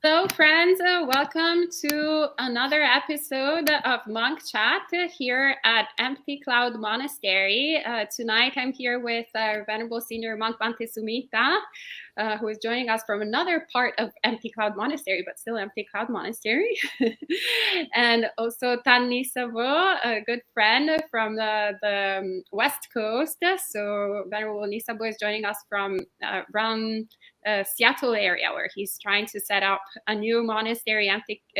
So, friends, welcome to another episode of Monk Chat here at Empty Cloud Monastery. Tonight, I'm here with our Venerable Senior Monk Bhante Sumita, who is joining us from another part of Empty Cloud Monastery, but still Empty Cloud Monastery. And also Tan Nisabo, a good friend from the West Coast. So, Venerable Nisabo is joining us from around Seattle area, where he's trying to set up a new monastery,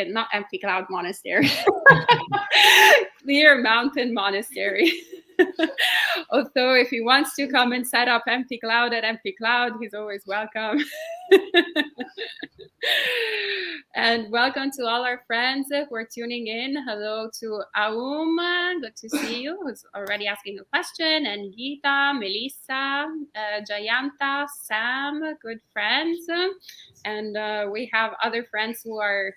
not Empty Cloud Monastery, Clear Mountain Monastery. Although if he wants to come and set up Empty Cloud at Empty Cloud, he's always welcome. And welcome to all our friends who are tuning in. Hello to Aum, good to see you, who's already asking a question, and Gita, Melissa, Jayanta, Sam, good friends. And we have other friends who are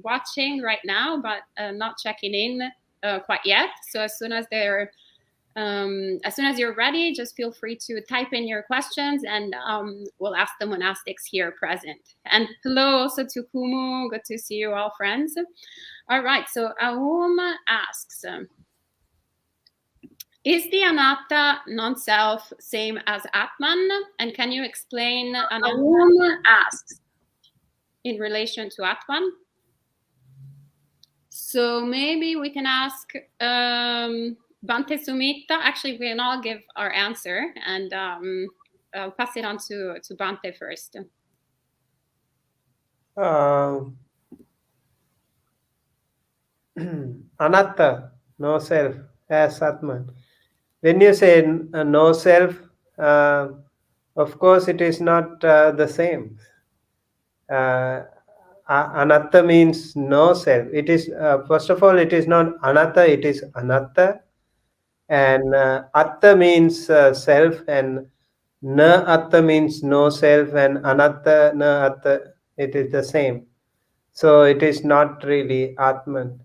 watching right now, but not checking in quite yet. So as soon as you're ready, just feel free to type in your questions, and we'll ask the monastics here present. And hello also to Kumu. Good to see you all, friends. All right, so Aum asks, is the anatta non-self same as Atman? And can you explain Aum asks in relation to Atman? So maybe we can ask Bhante Sumita. Actually, we can all give our answer, and I'll pass it on to Bhante first. Anatta, no self, as Atman. When you say no self, of course it is not the same. Anatta means no self. It is, first of all, it is not anatta, it is anatta. And atta means self, and na atta means no self, and anatta, na atta, it is the same. So it is not really Atman.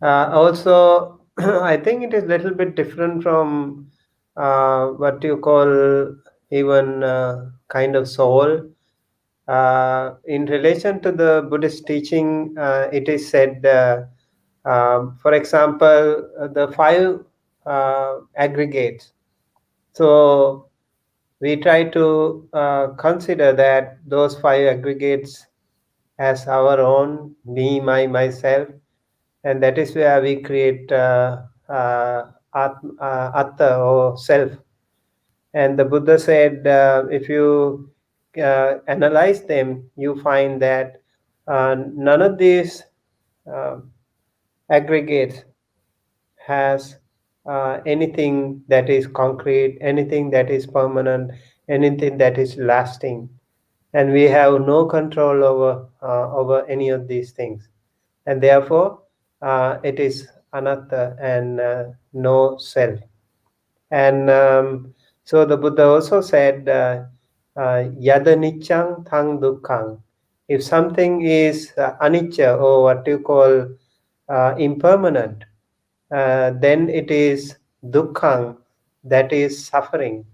Also, I think it is a little bit different from what you call even kind of soul. In relation to the Buddhist teaching, it is said, for example, the five aggregates. So we try to consider that those five aggregates as our own, me, myself, and that is where we create atta or self. And the Buddha said, if you analyze them, you find that none of these aggregates has anything that is concrete, anything that is permanent, anything that is lasting, and we have no control over any of these things, and therefore it is anatta and no self. And so the Buddha also said, yada niccang tang dukkhang. If something is anicca, or what you call impermanent, then it is dukkhang, that is suffering.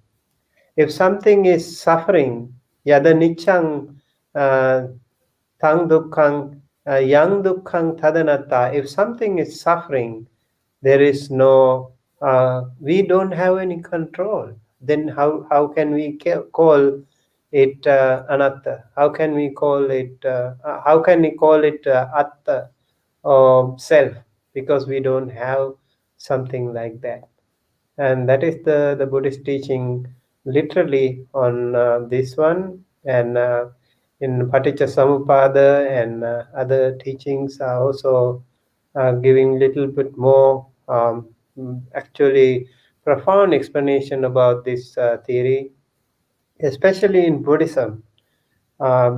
If something is suffering, yada niccang tang dukkhang, yang dukkhang tadanatta. If something is suffering, there is no, we don't have any control. Then how can we call it anatta? How can we call it atta or self? Because we don't have something like that. And that is the Buddhist teaching literally on this one. And in Paticca Samuppada and other teachings are also giving little bit more actually profound explanation about this theory, especially in Buddhism.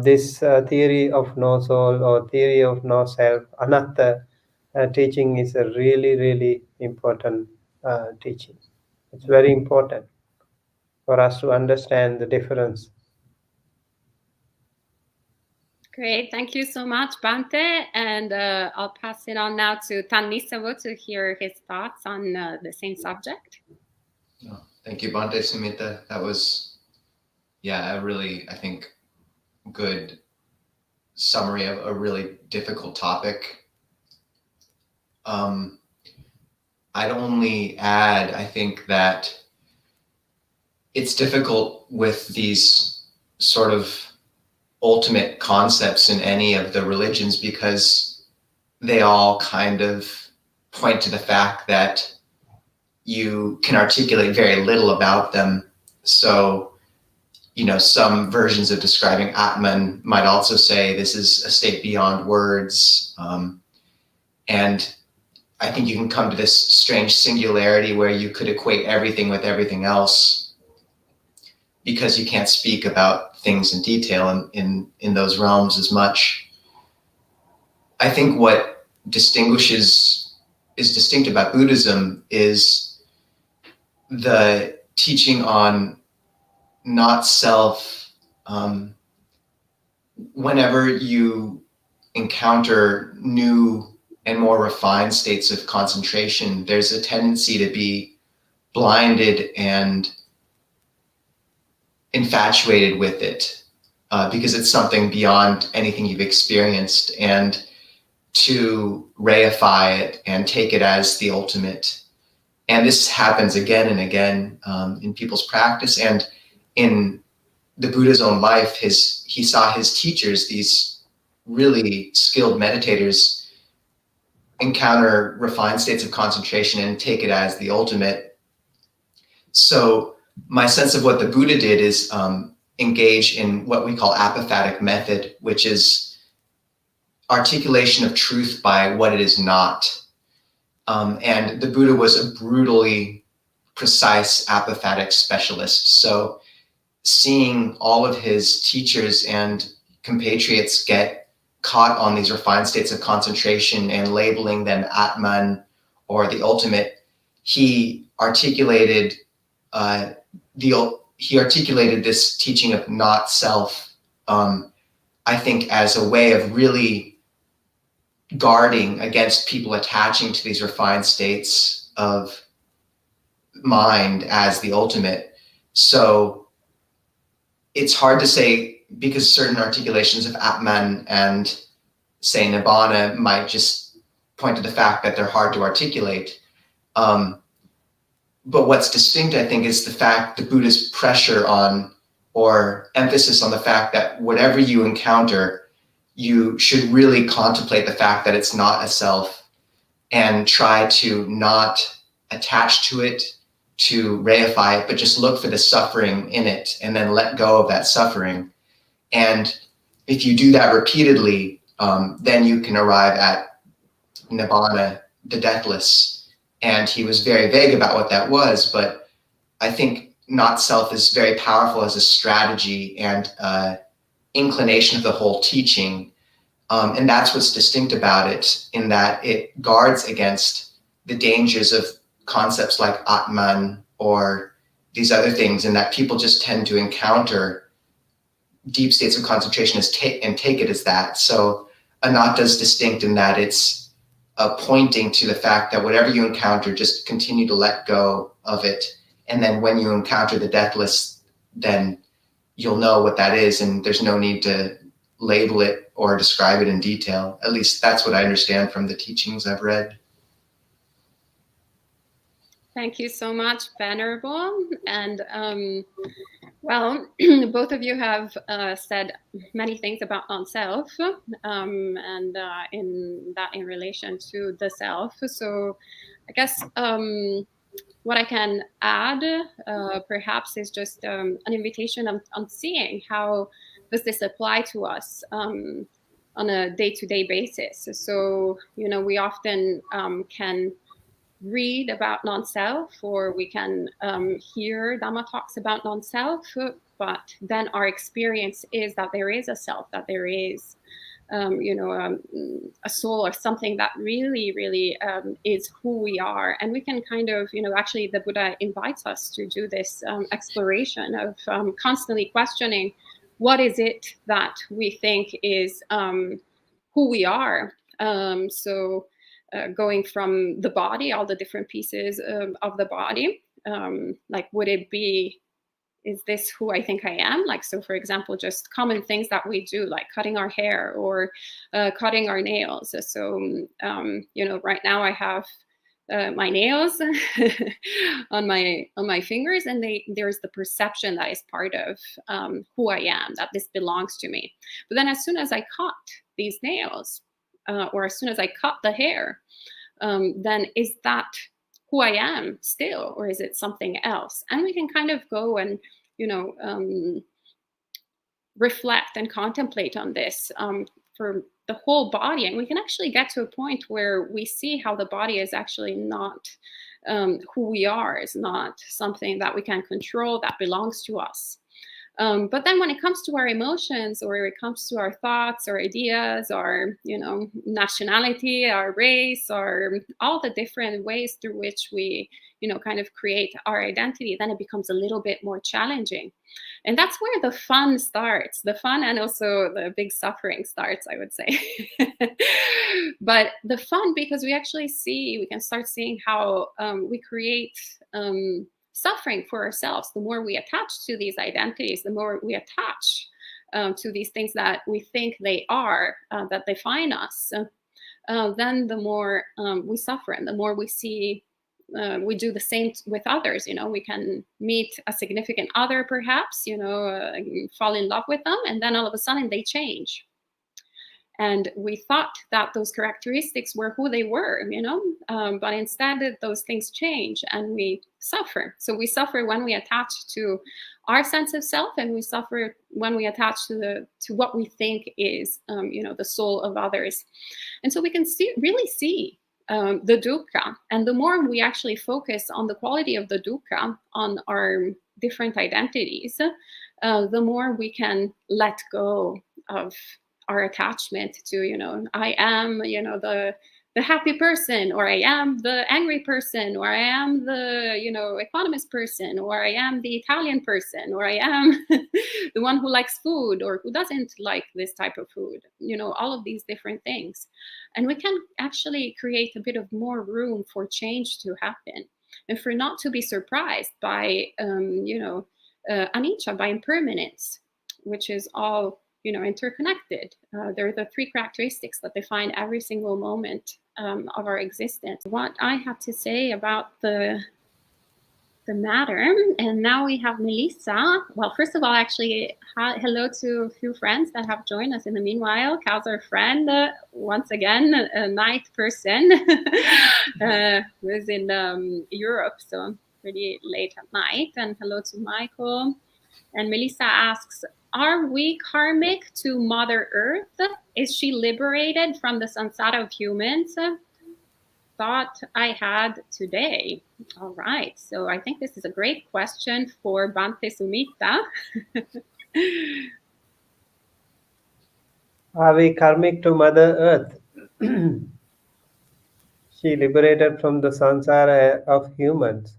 This theory of no soul or theory of no self, anatta teaching is a really, really important teaching. It's very important for us to understand the difference. Great, thank you so much, Bhante. And I'll pass it on now to Tan Nisavo to hear his thoughts on the same subject. Oh, thank you, Bhante Sumita. That was, I think, good summary of a really difficult topic. I'd only add, I think that it's difficult with these sort of ultimate concepts in any of the religions because they all kind of point to the fact that you can articulate very little about them. So, some versions of describing Atman might also say this is a state beyond words. And I think you can come to this strange singularity where you could equate everything with everything else because you can't speak about things in detail in those realms as much. I think what is distinct about Buddhism is the teaching on not self. Whenever you encounter new and more refined states of concentration, there's a tendency to be blinded and infatuated with it because it's something beyond anything you've experienced, and to reify it and take it as the ultimate. And this happens again and again in people's practice and in the Buddha's own life. He saw his teachers, these really skilled meditators, encounter refined states of concentration and take it as the ultimate. So my sense of what the Buddha did is engage in what we call apophatic method, which is articulation of truth by what it is not. And the Buddha was a brutally precise apophatic specialist. So seeing all of his teachers and compatriots get caught on these refined states of concentration and labeling them Atman or the ultimate, he articulated this teaching of not self, I think, as a way of really guarding against people attaching to these refined states of mind as the ultimate. So it's hard to say, because certain articulations of Atman and, say, Nibbana might just point to the fact that they're hard to articulate. But what's distinct, I think, is the fact the Buddha's pressure on, or emphasis on the fact that whatever you encounter, you should really contemplate the fact that it's not a self and try to not attach to it, to reify it, but just look for the suffering in it and then let go of that suffering. And if you do that repeatedly, then you can arrive at Nibbana, the deathless. And he was very vague about what that was, but I think not self is very powerful as a strategy and inclination of the whole teaching. And that's what's distinct about it, in that it guards against the dangers of concepts like Atman or these other things, and that people just tend to encounter deep states of concentration and take it as that. So anatta is distinct in that it's pointing to the fact that whatever you encounter, just continue to let go of it. And then when you encounter the deathless, then you'll know what that is, and there's no need to label it or describe it in detail. At least that's what I understand from the teachings I've read. Thank you so much, Venerable. And well, both of you have said many things about non-self, and in relation to the self. So I guess what I can add perhaps is just an invitation on seeing how does this apply to us on a day-to-day basis. So, we often can read about non-self, or we can hear Dhamma talks about non-self, but then our experience is that there is a self, that there is a soul, or something that really, really is who we are. And we can kind of, actually the Buddha invites us to do this exploration of constantly questioning what is it that we think is who we are. Going from the body, all the different pieces of the body, like would it be is this who I think I am? Like, so for example, just common things that we do, like cutting our hair or cutting our nails. So, right now I have my nails on my fingers, and there's the perception that is part of who I am, that this belongs to me. But then as soon as I cut these nails, or as soon as I cut the hair, then is that who I am still, or is it something else? And we can kind of go and reflect and contemplate on this for the whole body, and we can actually get to a point where we see how the body is actually not who we are, is not something that we can control, that belongs to us. But then when it comes to our emotions, or it comes to our thoughts or ideas, our nationality, our race, or all the different ways through which we kind of create our identity, then it becomes a little bit more challenging. And that's where the fun starts, the fun, and also the big suffering starts, I would say. But the fun, because we can start seeing how we create suffering for ourselves. The more we attach to these identities, the more we attach to these things that we think they are, that define us, then the more we suffer, and the more we see we do the same with others. We can meet a significant other, perhaps, fall in love with them, and then all of a sudden they change. And we thought that those characteristics were who they were, but instead those things change, and we suffer. So we suffer when we attach to our sense of self, and we suffer when we attach to what we think is, the soul of others. And so we can really see the dukkha. And the more we actually focus on the quality of the dukkha, on our different identities, the more we can let go of our attachment to, I am, the happy person, or I am the angry person, or I am the, economist person, or I am the Italian person, or I am the one who likes food or who doesn't like this type of food, all of these different things. And we can actually create a bit of more room for change to happen, and for not to be surprised by, anicca, by impermanence, which is all interconnected. They're the three characteristics that define every single moment of our existence. What I have to say about the matter. And now we have Melissa. Well, first of all, actually, hello to a few friends that have joined us in the meanwhile. Cal's our friend, once again, a night person, was in Europe, so pretty late at night. And hello to Michael. And Melissa asks, are we karmic to Mother Earth? Is she liberated from the samsara of humans? Thought I had today. All right. So I think this is a great question for Bhante Sumita. Are we karmic to Mother Earth? She liberated from the samsara of humans.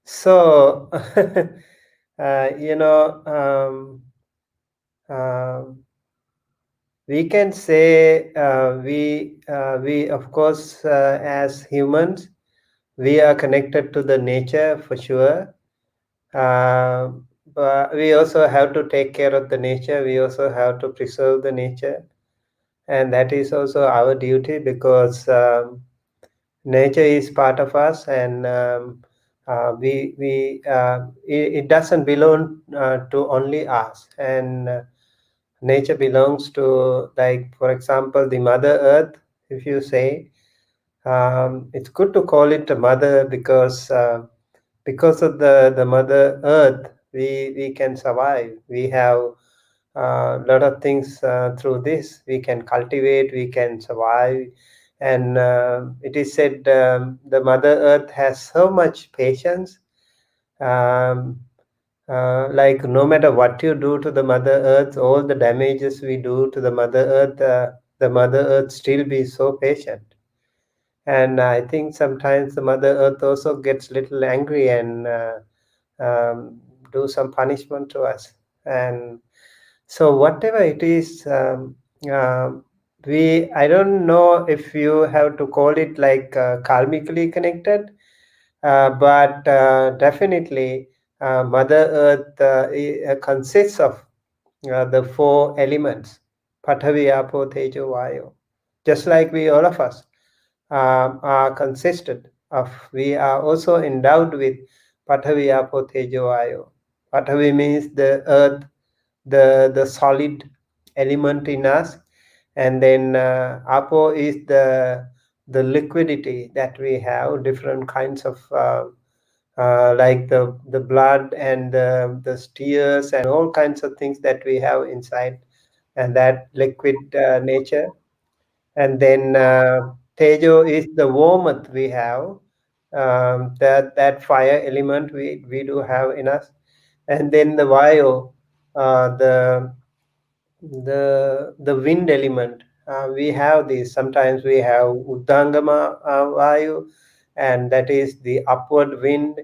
So, we can say we of course, as humans, we are connected to the nature for sure. But we also have to take care of the nature. We also have to preserve the nature, and that is also our duty, because nature is part of us, and it doesn't belong to only us, and nature belongs to, like, for example, the Mother Earth. If you say, it's good to call it a mother, because of the Mother Earth, we can survive. We have a lot of things through this. We can cultivate, we can survive. And it is said the Mother Earth has so much patience. Like, no matter what you do to the Mother Earth, all the damages we do to the Mother Earth, the Mother Earth still be so patient. And I think sometimes the Mother Earth also gets little angry and do some punishment to us. And so whatever it is, I don't know if you have to call it like karmically connected. but definitely Mother Earth consists of the four elements, Pathavi, Apo, Tejo, Vayu. Just like we, all of us, are consisted of, we are also endowed with Pathavi, Apo, Tejo, Vayu. Pathavi means the earth, the solid element in us, and then Apo is the liquidity that we have, different kinds of like the blood and the tears and all kinds of things that we have inside, and that liquid nature. And then Tejo is the warmth we have, that fire element we do have in us. And then the Vayu, the wind element. We have these. Sometimes we have Uddangama Vayu, and that is the upward wind.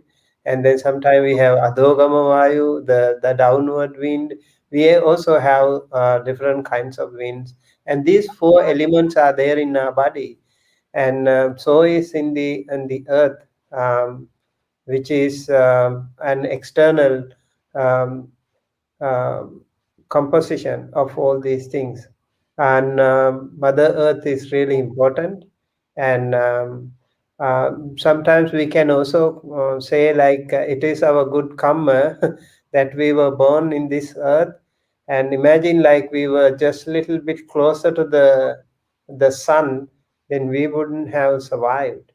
And then sometimes we have Adhogama Vayu, the downward wind. We also have different kinds of winds. And these four elements are there in our body. And so is in the earth, which is an external um, um, composition of all these things. And Mother Earth is really important. And sometimes we can also say, like, it is our good karma that we were born in this earth. And imagine, like, we were just a little bit closer to the sun, then we wouldn't have survived.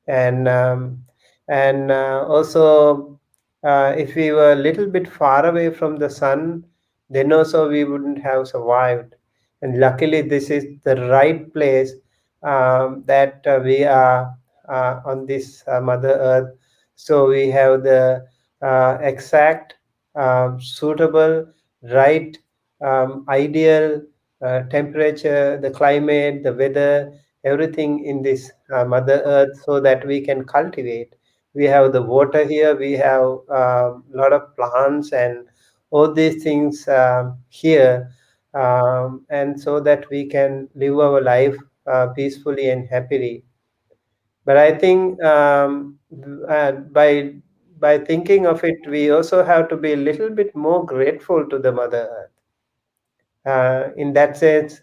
And also, if we were a little bit far away from the sun, then also we wouldn't have survived. And luckily this is the right place, that we are on this Mother Earth. So we have the exact, suitable, right, ideal temperature, the climate, the weather, everything in this Mother Earth, so that we can cultivate. We have the water here, we have a lot of plants and all these things here, and so that we can live our life peacefully and happily. But I think, by thinking of it, we also have to be a little bit more grateful to the Mother Earth. In that sense,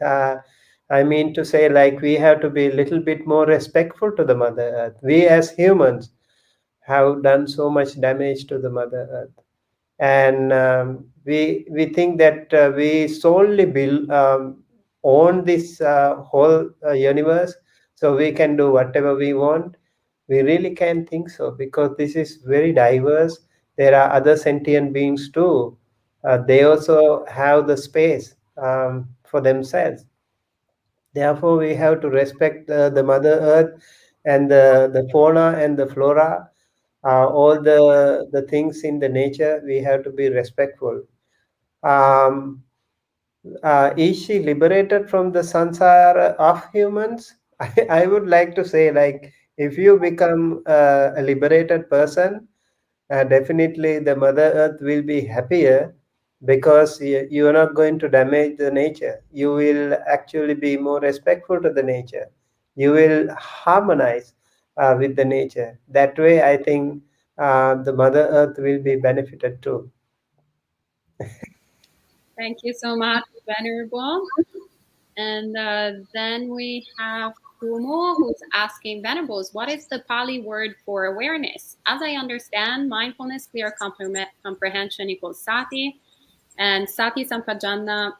I mean to say, like, we have to be a little bit more respectful to the Mother Earth. We as humans have done so much damage to the Mother Earth, and we think that we solely own this whole universe, so we can do whatever we want. We really can't think so, because this is very diverse. There are other sentient beings too. They also have the space for themselves. Therefore, we have to respect the Mother Earth, and the fauna and the flora, all the things in the nature. We have to be respectful. Um, is she liberated from the sansara of humans? I would like to say, like, if you become a liberated person, definitely the Mother Earth will be happier, because you are not going to damage the nature. You will actually be more respectful to the nature. You will harmonize with the nature. That way, I think the Mother Earth will be benefited too. Thank you so much, Venerable. And then we have Kumo, who's asking Venerables, what is the Pali word for awareness? As I understand, mindfulness, clear comprehension equals sati, and sati sampajana,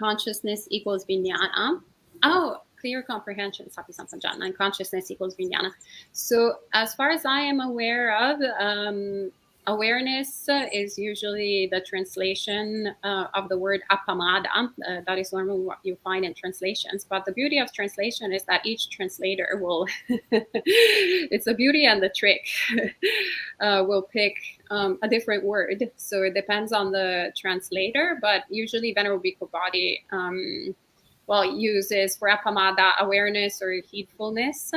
consciousness equals vijnana. Oh, clear comprehension, sati sampajana, and consciousness equals vijnana. So as far as I am aware of, awareness is usually the translation of the word appamada. That is normally what you find in translations. But the beauty of translation is that each translator will, it's the beauty and the trick, will pick a different word. So it depends on the translator, but usually Venerable Bhikkhu Bodhi uses for appamada awareness or heedfulness.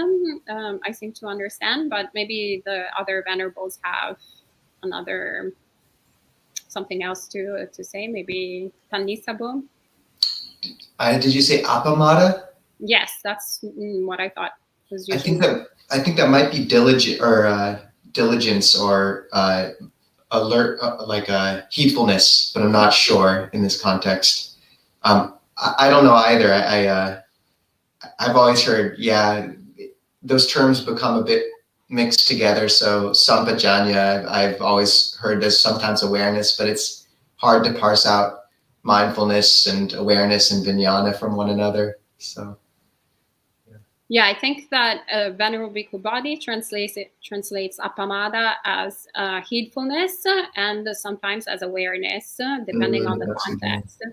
I seem to understand, but maybe the other venerables have another something else to say. Maybe Tanisabum. Did you say apamata? Yes, that's what I thought was I usually. think that I think that might be diligence or alert, like heedfulness, but I'm not sure in this context. I don't know either. I've always heard, those terms become a bit mixed together. So sampajanya, I've always heard as sometimes awareness, but it's hard to parse out mindfulness and awareness and vijnana from one another. So. Yeah, I think that Venerable Bhikkhu Bodhi translates appamada as heedfulness and sometimes as awareness, depending on the context.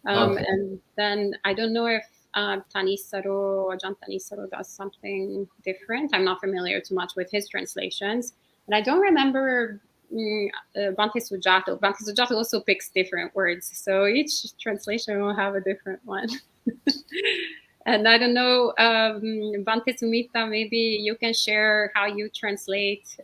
Okay. And then I don't know if Tanisaro or John Tanisaro does something different. I'm not familiar too much with his translations. And I don't remember Bhante Sujato. Bhante Sujato also picks different words. So each translation will have a different one. And I don't know, Bhante Sumita, maybe you can share how you translate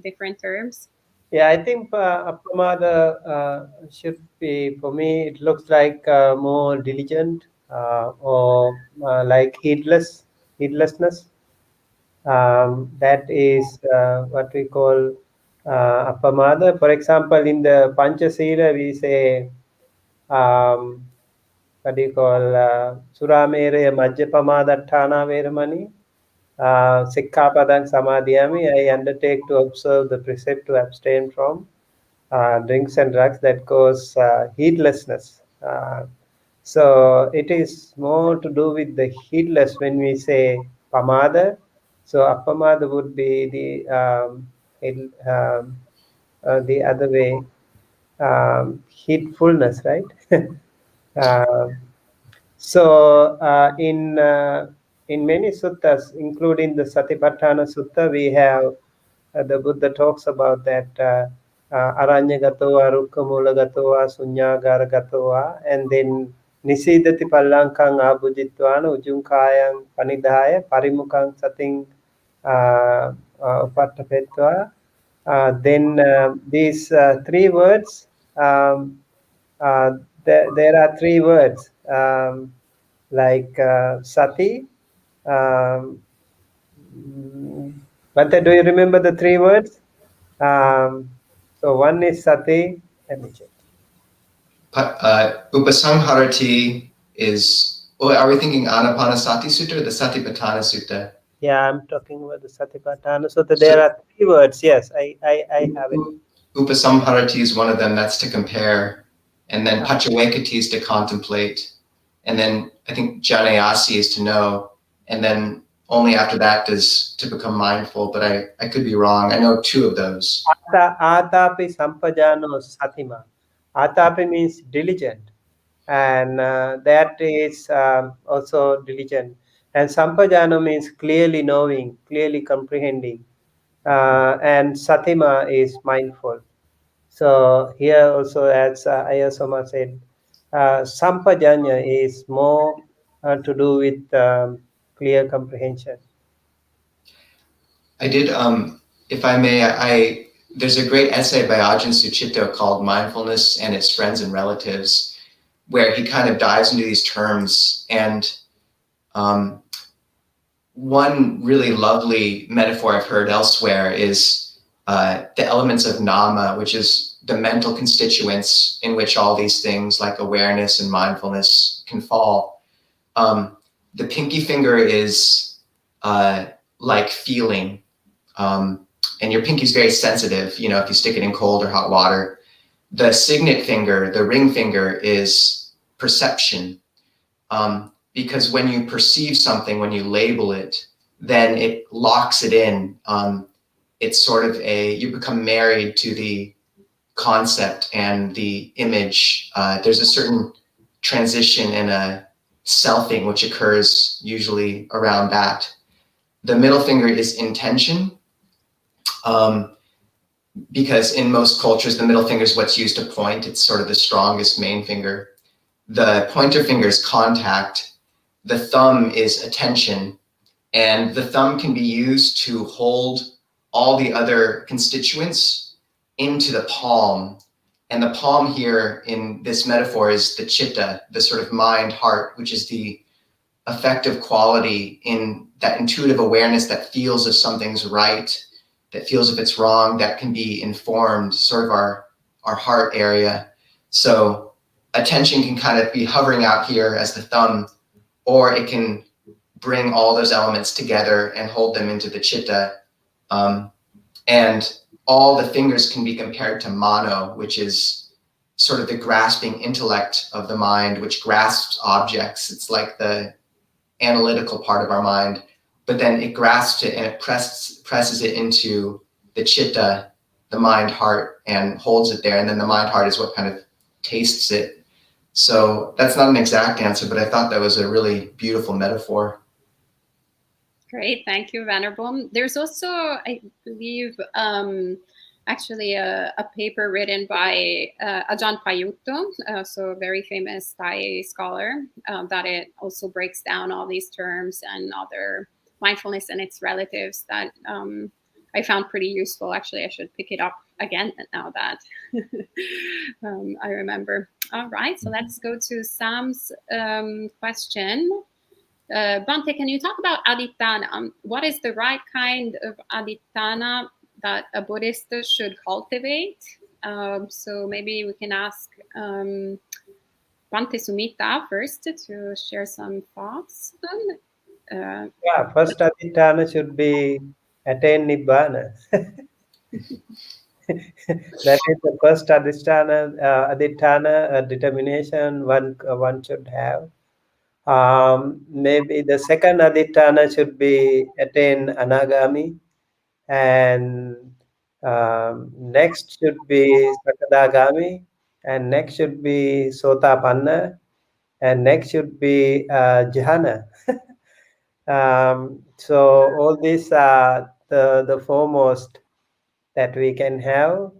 different terms. Yeah, I think appamada should be, for me, it looks like more diligent or like heedlessness. That is what we call appamada. For example, in the Panchasila, we say, what do you call, Suramere Majjapamadattana Veramani. Sikkhapadang Samadhyami, I undertake to observe the precept to abstain from drinks and drugs. That goes heedlessness. So it is more to do with the heedless when we say pamada. So apamada would be the other way, heedfulness, right? uh, so in many suttas, including the Satipatthana Sutta, we have the Buddha talks about that Aranyagatoa, Rukkamulagatoa, Sunyagaragatoa, and then Nisidati Pallankang Abhujitwana, Ujunkayang Panidhaya, Parimukang Sating Upattapetva. Then these three words, um, there are three words like sati. Bhante, do you remember the three words? So one is sati. Let me check. Upasamharati is, are we thinking Anapanasati Sutta or the Satipatthana Sutta? Yeah, I'm talking about the Satipatthana. So there are three words. Yes, I have it. Upasamharati is one of them. That's to compare. And then Pachawekati is to contemplate. And then I think Janayasi is to know. And then only after that is to become mindful. But I could be wrong. I know two of those. Atapi sampajano satima. Atapi means diligent. And that is also diligent. And sampajano means clearly knowing, clearly comprehending. And satima is mindful. So here also, as Ayasoma said, sampajanya is more to do with clear comprehension. I did, if I may, there's a great essay by Ajahn Sucitto called Mindfulness and Its Friends and Relatives, where he kind of dives into these terms. And one really lovely metaphor I've heard elsewhere is the elements of nama, which is the mental constituents in which all these things like awareness and mindfulness can fall. The pinky finger is like feeling, and your pinky is very sensitive, if you stick it in cold or hot water. The signet finger, the ring finger, is perception. Because when you perceive something, when you label it, then it locks it in. It's sort of you become married to the concept and the image. There's a certain transition and a selfing which occurs usually around that. The middle finger is intention. Because in most cultures, the middle finger is what's used to point. It's sort of the strongest main finger. The pointer finger is contact. The thumb is attention. And the thumb can be used to hold all the other constituents into the palm. And the palm here in this metaphor is the chitta, the sort of mind, heart, which is the effective quality in that intuitive awareness that feels if something's right, that feels if it's wrong, that can be informed, sort of our heart area. So attention can kind of be hovering out here as the thumb, or it can bring all those elements together and hold them into the chitta. And all the fingers can be compared to mano, which is sort of the grasping intellect of the mind, which grasps objects. It's like the analytical part of our mind, but then it grasps it and it presses it into the chitta, the mind heart, and holds it there. And then the mind heart is what kind of tastes it. So that's not an exact answer, but I thought that was a really beautiful metaphor. Great, thank you, Venerable. There's also, I believe, actually a paper written by Ajahn Payutto, so a very famous Thai scholar, that it also breaks down all these terms and other mindfulness and its relatives that I found pretty useful. Actually, I should pick it up again now that I remember. All right, so let's go to Sam's question. Bhante, can you talk about aditana? What is the right kind of aditana that a Buddhist should cultivate? So maybe we can ask Bhante Sumita first to share some thoughts. Yeah, first aditana should be attain nibbana. That is the first aditana determination one should have. Maybe the second aditana should be attain anagami, and next should be sakadagami, and next should be sotapanna, and next should be jhana. So all these are the foremost that we can have,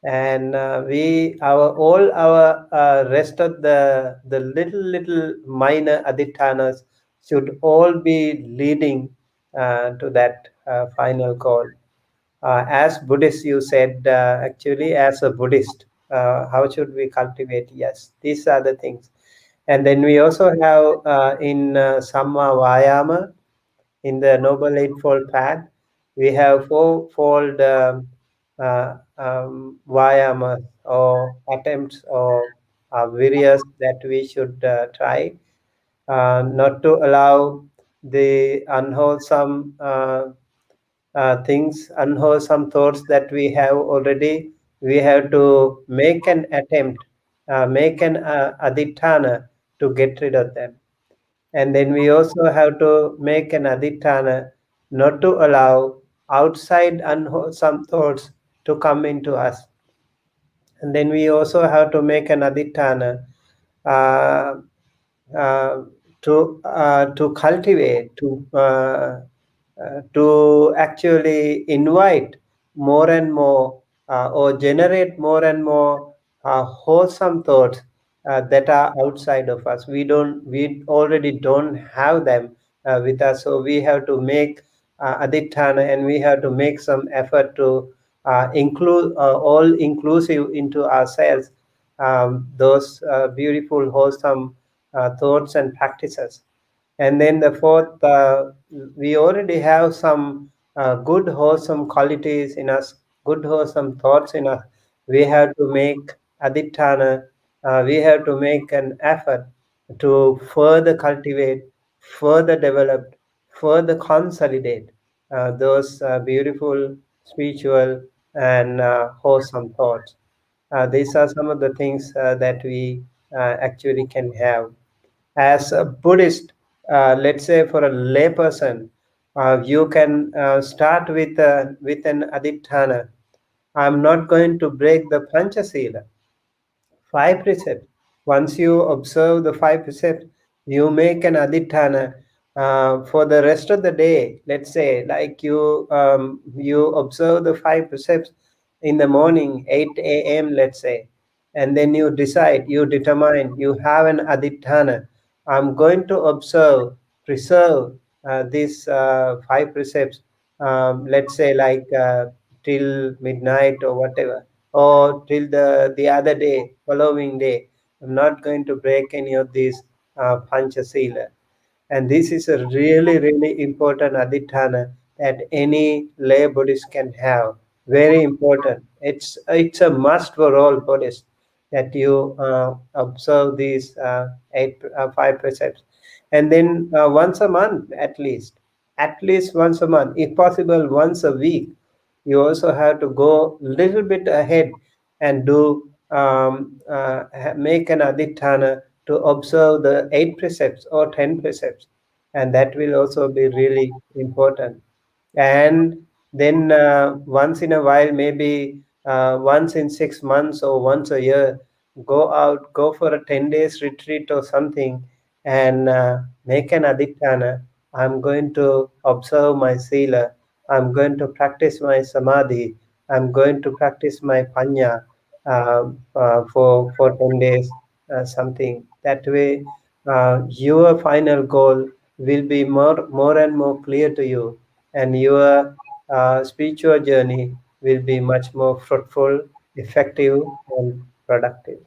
and we all our rest of the little minor adhitanas should all be leading to that final goal. As Buddhist, you said, actually, as a Buddhist, how should we cultivate? Yes, these are the things. And then we also have in Samma Vayama, in the Noble Eightfold Path, we have fourfold Vayamas or attempts or various that we should try, not to allow the unwholesome things, unwholesome thoughts that we have already. We have to make an attempt, make an adhitthana to get rid of them. And then we also have to make an adhitthana not to allow outside unwholesome thoughts to come into us. And then we also have to make an adhitthana uh, uh, to cultivate, to actually invite more and more or generate more and more wholesome thoughts that are outside of us. We already don't have them with us, so we have to make adhitthana, and we have to make some effort to include all inclusive into ourselves those beautiful wholesome thoughts and practices. And then the fourth, we already have some good wholesome qualities in us, good wholesome thoughts in us. We have to make adhitthana, we have to make an effort to further cultivate, further develop, further consolidate those beautiful spiritual and wholesome thoughts. These are some of the things that we actually can have as a Buddhist. Let's say for a layperson, you can start with an adhitthana. I'm not going to break the Panchasila, five precepts. Once you observe the five precepts, you make an adhitthana for the rest of the day. Let's say, like you observe the five precepts in the morning, 8 a.m. Let's say, and then you decide, you determine, you have an adhitthana. I'm going to observe, preserve these five precepts. Let's say, like till midnight or whatever, or till the other day, following day. I'm not going to break any of these Panchasila. And this is a really, really important adhitthana that any lay Buddhist can have. Very important. It's a must for all Buddhists that you observe these five precepts, and then once a month at least once a month, if possible once a week. You also have to go a little bit ahead and do make an adhitthana to observe the 8 precepts or 10 precepts, and that will also be really important. And then once in a while, maybe once in 6 months or once a year, go for a 10 days retreat or something, and make an adhitthana. I'm going to observe my sila, I'm going to practice my samadhi, I'm going to practice my panya for 10 days, something that way. Your final goal will be more and more clear to you, and your spiritual journey will be much more fruitful, effective, and productive.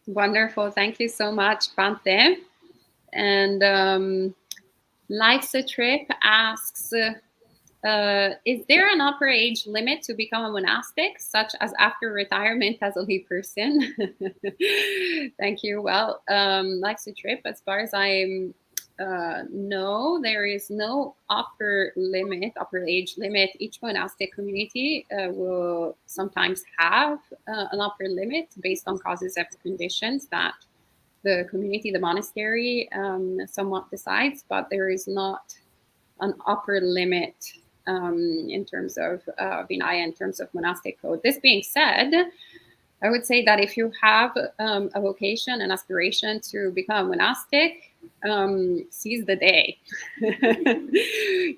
Wonderful. Thank you so much, Bante. And Life's a Trip asks, is there an upper age limit to become a monastic, such as after retirement as a layperson? Thank you. Well, Life's a Trip, as far as I know, there is no upper age limit. Each monastic community will sometimes have an upper limit based on causes of conditions that the community, the monastery, somewhat decides, but there is not an upper limit in terms of Vinaya, in terms of monastic code. This being said, I would say that if you have a vocation, an aspiration to become a monastic, seize the day.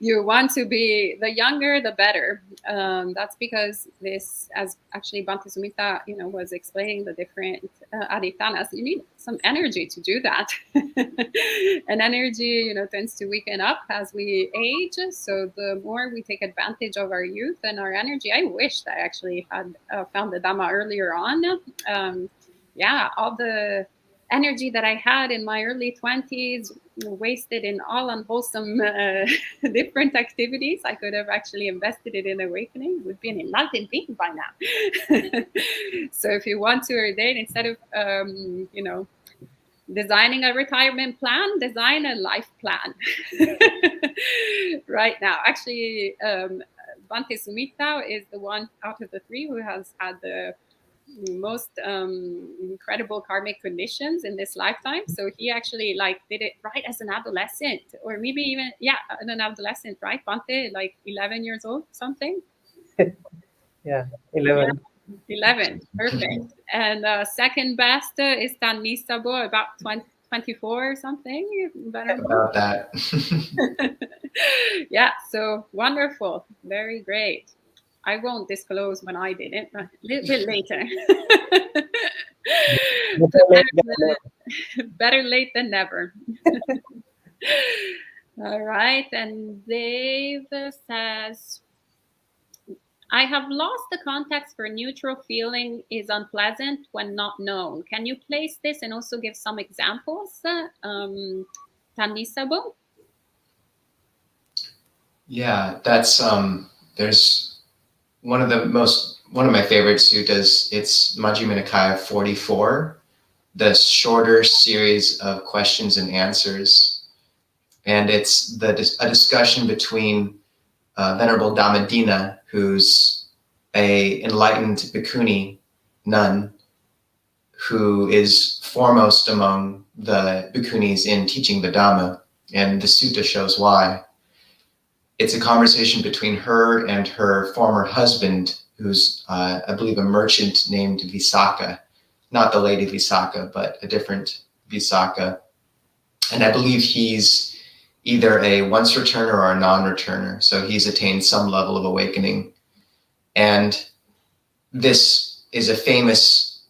You want to be, the younger, the better. That's because this, as actually Bhante Sumita, was explaining the different adhithanas, you need some energy to do that. And energy, tends to weaken up as we age. So the more we take advantage of our youth and our energy, I wished I actually had found the Dhamma earlier on. All the energy that I had in my early 20s wasted in all unwholesome different activities. I could have actually invested it in awakening, would be an enlightened being by now. So if you want to ordain, instead of designing a retirement plan, design a life plan. Right now, actually, Bhante Sumita is the one out of the three who has had the most incredible karmic conditions in this lifetime. So he actually did it right as an adolescent, or maybe even an adolescent, right, Bhante? 11 years old, something. Yeah, 11. Yeah, 11, perfect. And second best is Tanisabo, about 24 or something. About that. Yeah, so wonderful, very great. I won't disclose when I did it, but a little bit later. Better late than never. All right, and Dave says, I have lost the context for neutral feeling is unpleasant when not known. Can you place this and also give some examples, Tanisabo? Yeah, that's there's one of my favorite suttas. It's Majjhima Nikaya 44, the shorter series of questions and answers, and it's a discussion between Venerable Dhammadina, who's a enlightened bhikkhuni nun, who is foremost among the bhikkhunis in teaching the Dhamma, and the sutta shows why. It's a conversation between her and her former husband, who's, I believe, a merchant named Visakha, not the lady Visakha, but a different Visakha. And I believe he's either a once returner or a non-returner. So he's attained some level of awakening. And this is a famous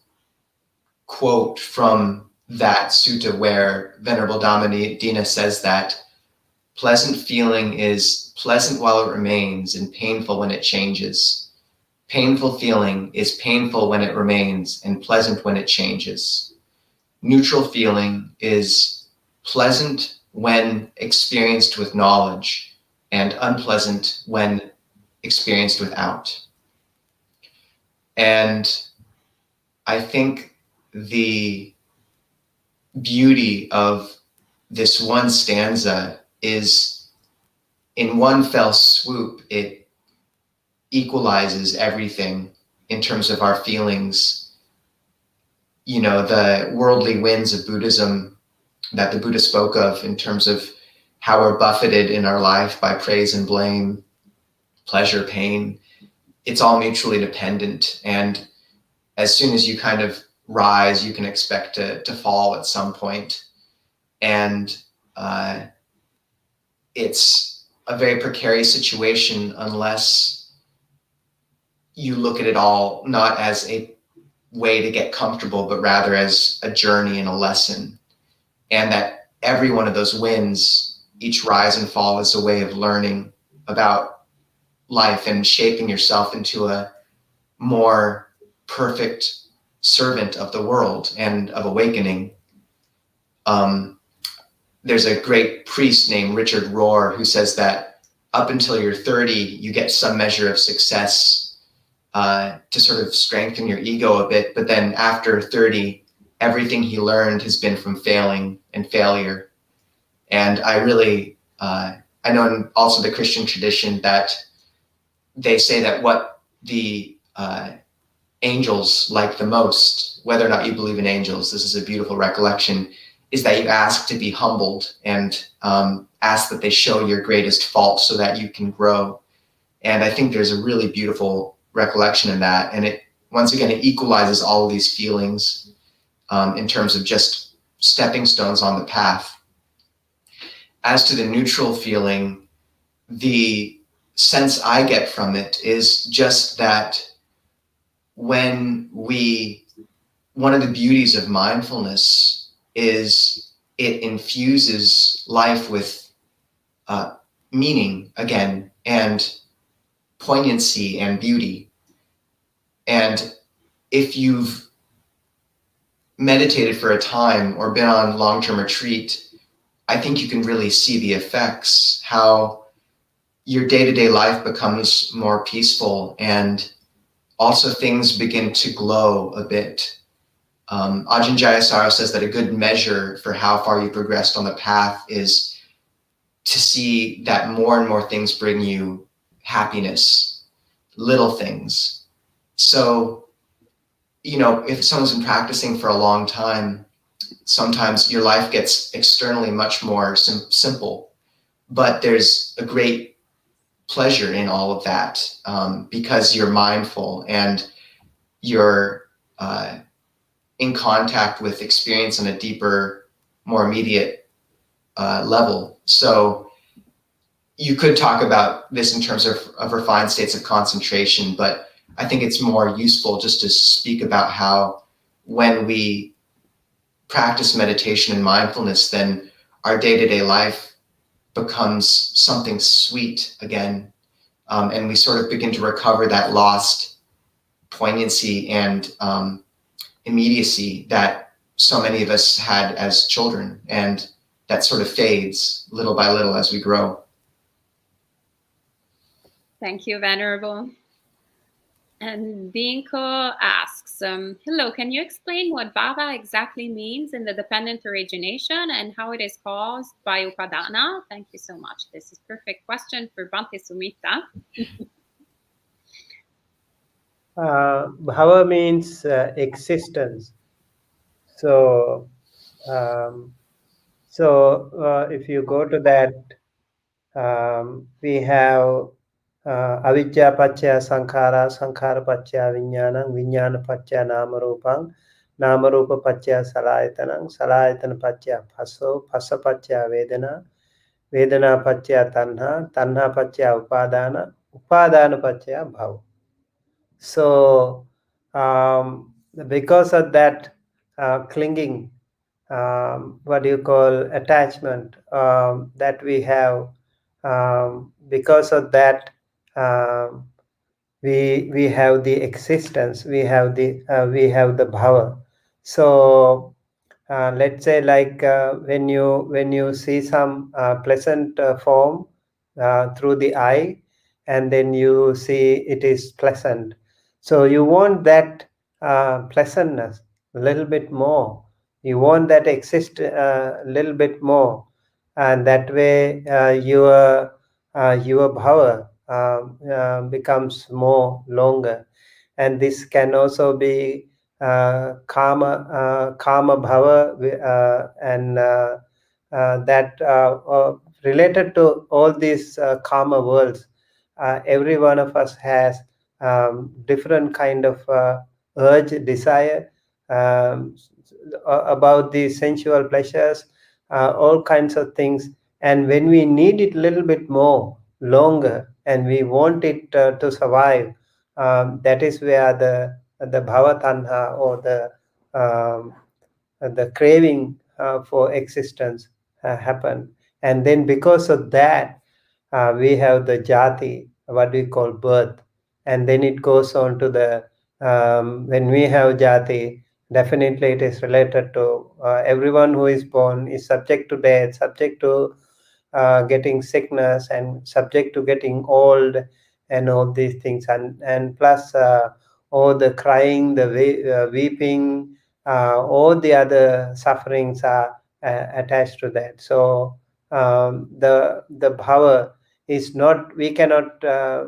quote from that sutta where Venerable Dhammadina says that pleasant feeling is pleasant while it remains and painful when it changes. Painful feeling is painful when it remains and pleasant when it changes. Neutral feeling is pleasant when experienced with knowledge and unpleasant when experienced without. And I think the beauty of this one stanza is, in one fell swoop, it equalizes everything in terms of our feelings. You know, the worldly winds of Buddhism that the Buddha spoke of in terms of how we're buffeted in our life by praise and blame, pleasure, pain, it's all mutually dependent. And as soon as you kind of rise, you can expect to fall at some point. And it's a very precarious situation unless you look at it all not as a way to get comfortable, but rather as a journey and a lesson. And that every one of those winds, each rise and fall, is a way of learning about life and shaping yourself into a more perfect servant of the world and of awakening. There's a great priest named Richard Rohr who says that up until you're 30, you get some measure of success to sort of strengthen your ego a bit. But then after 30, everything he learned has been from failing and failure. And I really, I know in also the Christian tradition that they say that what the angels like the most, whether or not you believe in angels, this is a beautiful recollection, is that you ask to be humbled and ask that they show your greatest fault so that you can grow. And I think there's a really beautiful recollection in that. And it, once again, it equalizes all of these feelings in terms of just stepping stones on the path. As to the neutral feeling, the sense I get from it is just that when one of the beauties of mindfulness is it infuses life with meaning again, and poignancy and beauty. And if you've meditated for a time or been on long-term retreat, I think you can really see the effects, how your day-to-day life becomes more peaceful and also things begin to glow a bit. Ajahn Jayasaro says that a good measure for how far you progressed on the path is to see that more and more things bring you happiness, little things. So, you know, if someone's been practicing for a long time, sometimes your life gets externally much more simple, but there's a great pleasure in all of that because you're mindful and you're in contact with experience on a deeper, more immediate level. So you could talk about this in terms of refined states of concentration, but I think it's more useful just to speak about how when we practice meditation and mindfulness, then our day-to-day life becomes something sweet again. And we sort of begin to recover that lost poignancy and immediacy that so many of us had as children, and that sort of fades little by little as we grow. Thank you, Venerable. And Dinko asks, hello, can you explain what bhava exactly means in the dependent origination and how it is caused by upadana? Thank you so much. This is a perfect question for Bhante Sumita. Bhava means existence. So, if you go to that, we have avijja paccaya sankhara, sankhara paccaya vijnana, vijnana paccaya namarupam, namarupa paccaya salayatanam, salayatana paccaya phaso, phasa paccaya vedana, vedana paccaya tanha, tanha paccaya upadana, upadana paccaya bhava. So, because of that clinging, what do you call attachment that we have, because of that, we have the existence, we have the bhava. So let's say like when you see some pleasant form through the eye, and then you see it is pleasant, so you want that pleasantness a little bit more, you want that exist a little bit more, and that way your power becomes more longer. And this can also be kama bhava, and that related to all these kama worlds. Every one of us has different kind of urge, desire, um, about the sensual pleasures, all kinds of things. And when we need it a little bit more longer, and we want it to survive, that is where the bhava tanha, or the craving for existence happen. And then because of that, we have the jati, what we call birth. And then it goes on to the when we have jati, definitely it is related to everyone who is born is subject to death, subject to getting sickness, and subject to getting old, and all these things. And plus all the crying, the weeping, all the other sufferings are attached to that. So the bhava is not, we cannot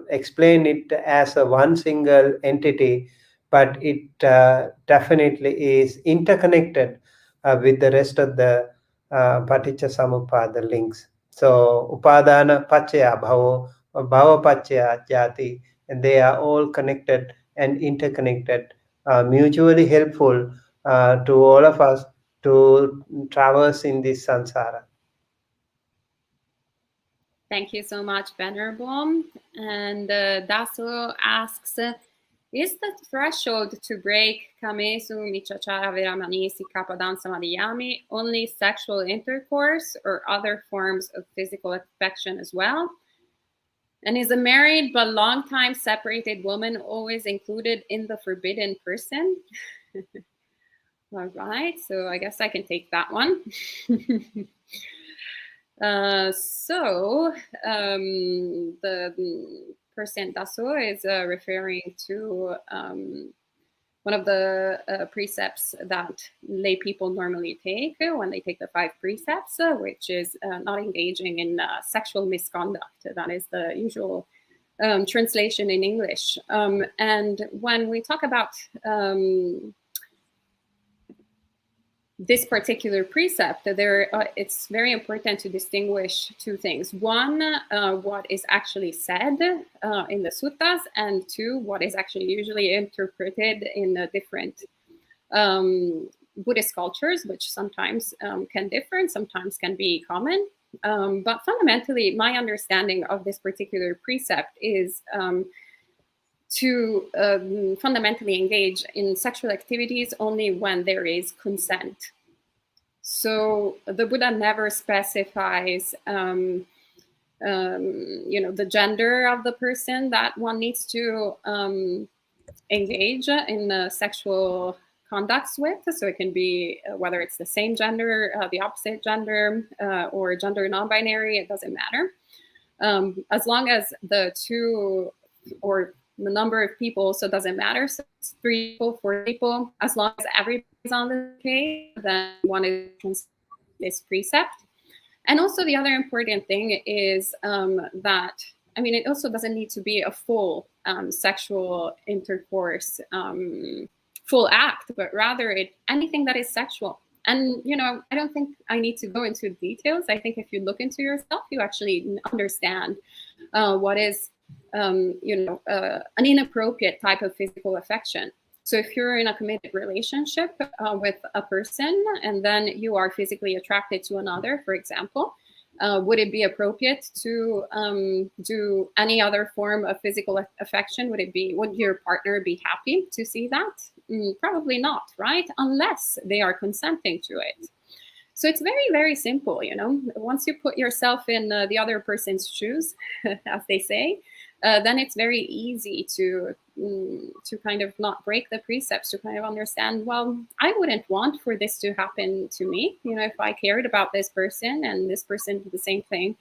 explain it as a one single entity, but it definitely is interconnected with the rest of the paticca samuppada links. So upadana pachaya bhavo, bhava pachaya jati, and they are all connected and interconnected, mutually helpful to all of us to traverse in this samsara. Thank you so much, Venerable. And Daso asks, is the threshold to break kamesu, michachara, veramani, sikkhapadam, samadhiyami only sexual intercourse, or other forms of physical affection as well? And is a married but long time separated woman always included in the forbidden person? All right, so I guess I can take that one. The person Daso is referring to one of the precepts that lay people normally take when they take the 5 precepts, which is not engaging in sexual misconduct. That is the usual translation in English. And when we talk about this particular precept, it's very important to distinguish 2 things. One, what is actually said in the suttas, and 2, what is actually usually interpreted in different Buddhist cultures, which sometimes can differ and sometimes can be common. But fundamentally, my understanding of this particular precept is to fundamentally engage in sexual activities only when there is consent. So the Buddha never specifies, the gender of the person that one needs to engage in sexual conducts with. So it can be whether it's the same gender, the opposite gender, or gender non-binary, it doesn't matter. As long as the 2 or the number of people, so it doesn't matter. So it's 3 people, 4 people, as long as everybody's on the page, then one is this precept. And also the other important thing is that, I mean, it also doesn't need to be a full sexual intercourse, full act, but rather anything that is sexual. And, I don't think I need to go into details. I think if you look into yourself, you actually understand what is an inappropriate type of physical affection. So if you're in a committed relationship with a person, and then you are physically attracted to another, for example, would it be appropriate to do any other form of physical affection? Would your partner be happy to see that? Probably not, right? Unless they are consenting to it. So it's very, very simple, Once you put yourself in the other person's shoes, as they say, then it's very easy to to kind of not break the precepts, to kind of understand, well, I wouldn't want for this to happen to me. You know, if I cared about this person and this person did the same thing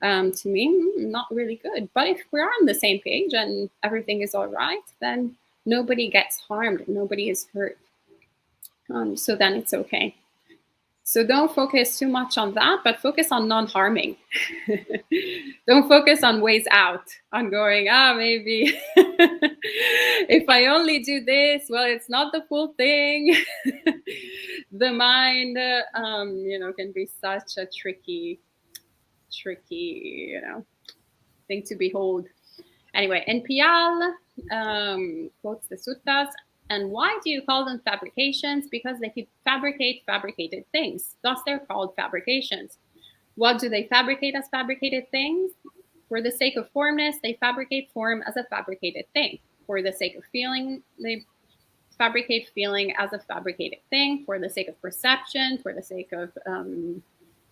to me, not really good. But if we're on the same page and everything is all right, then nobody gets harmed, nobody is hurt. So then it's okay. So don't focus too much on that, but focus on non-harming. Don't focus on ways out, on going, maybe if I only do this, well, it's not the full thing. The mind, can be such a tricky, thing to behold. Anyway, NPL quotes the suttas. And why do you call them fabrications? Because they fabricate fabricated things. Thus, they're called fabrications. What do they fabricate as fabricated things? For the sake of formness, they fabricate form as a fabricated thing. For the sake of feeling, they fabricate feeling as a fabricated thing. For the sake of perception, for the sake of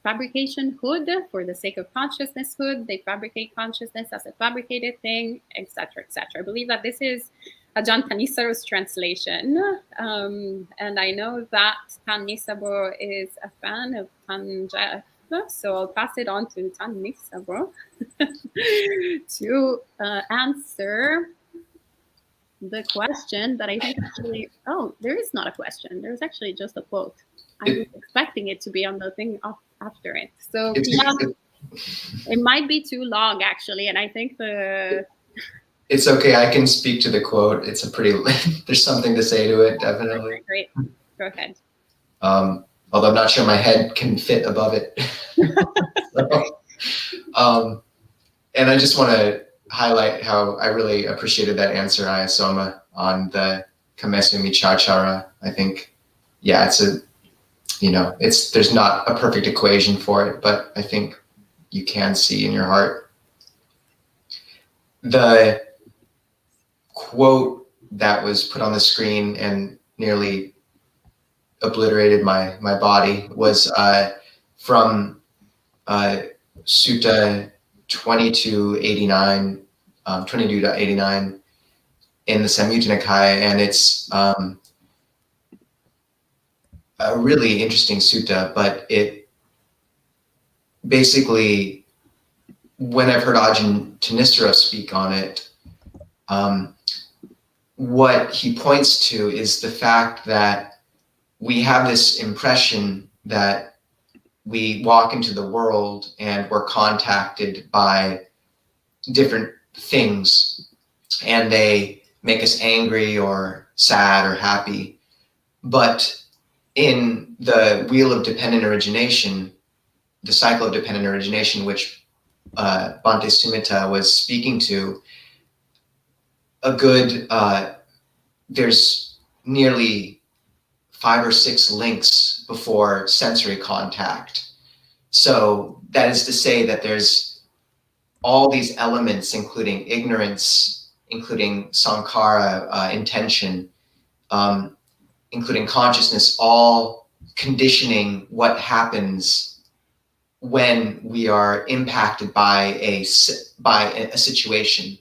fabrication hood, for the sake of consciousness hood, they fabricate consciousness as a fabricated thing, etc., etc. I believe that this is Ajahn Thanissavo's translation, and I know that Thanissavo is a fan of Tanjaf, so I'll pass it on to Thanissavo to answer the question that I think actually, there is not a question, there's actually just a quote. I was expecting it to be on the thing after it. So it might be too long actually, and I think It's okay. I can speak to the quote. It's there's something to say to it, definitely. Great. Go ahead. Although I'm not sure my head can fit above it. And I just want to highlight how I really appreciated that answer, Ayasoma, on the Kamesya Michachara. I think, there's not a perfect equation for it, but I think you can see in your heart. The quote that was put on the screen and nearly obliterated my body was from Sutta 2289 in the Samyutta Nikaya, and it's a really interesting sutta, but it basically, when I've heard Ajahn Thanissaro speak on it, what he points to is the fact that we have this impression that we walk into the world and we're contacted by different things and they make us angry or sad or happy. But in the wheel of dependent origination, the cycle of dependent origination, which Bhante Sumita was speaking to, there's nearly 5 or 6 links before sensory contact. So that is to say that there's all these elements, including ignorance, including sankhara, intention, including consciousness, all conditioning what happens when we are impacted by a situation.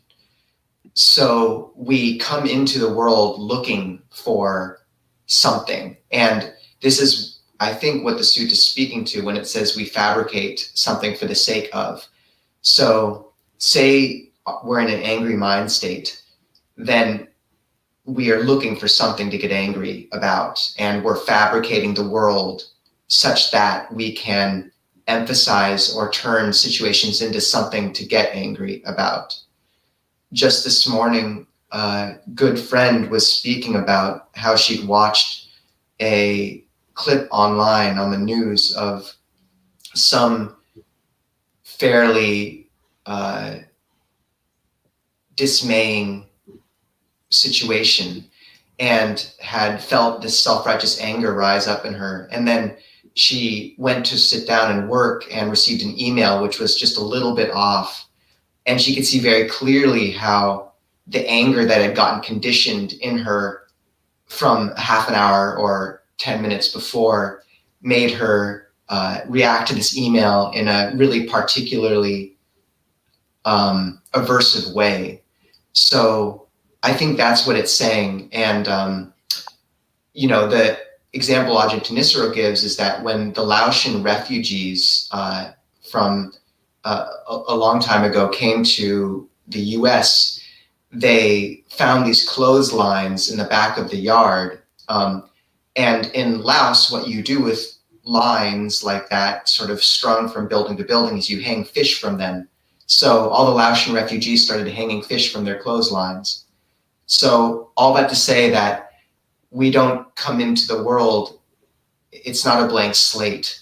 So we come into the world looking for something. And this is, I think, what the sutta is speaking to when it says we fabricate something for the sake of. So say we're in an angry mind state, then we are looking for something to get angry about, and we're fabricating the world such that we can emphasize or turn situations into something to get angry about. Just this morning, a good friend was speaking about how she'd watched a clip online on the news of some fairly dismaying situation and had felt this self-righteous anger rise up in her. And then she went to sit down and work and received an email which was just a little bit off. And she could see very clearly how the anger that had gotten conditioned in her from half an hour or 10 minutes before made her react to this email in a really particularly aversive way. So I think that's what it's saying. And the example Ajahn Tanisaro gives is that when the Laotian refugees from a long time ago came to the U.S., they found these clotheslines in the back of the yard. And in Laos, what you do with lines like that, sort of strung from building to building, is you hang fish from them. So all the Laotian refugees started hanging fish from their clotheslines. So all that to say that we don't come into the world, it's not a blank slate.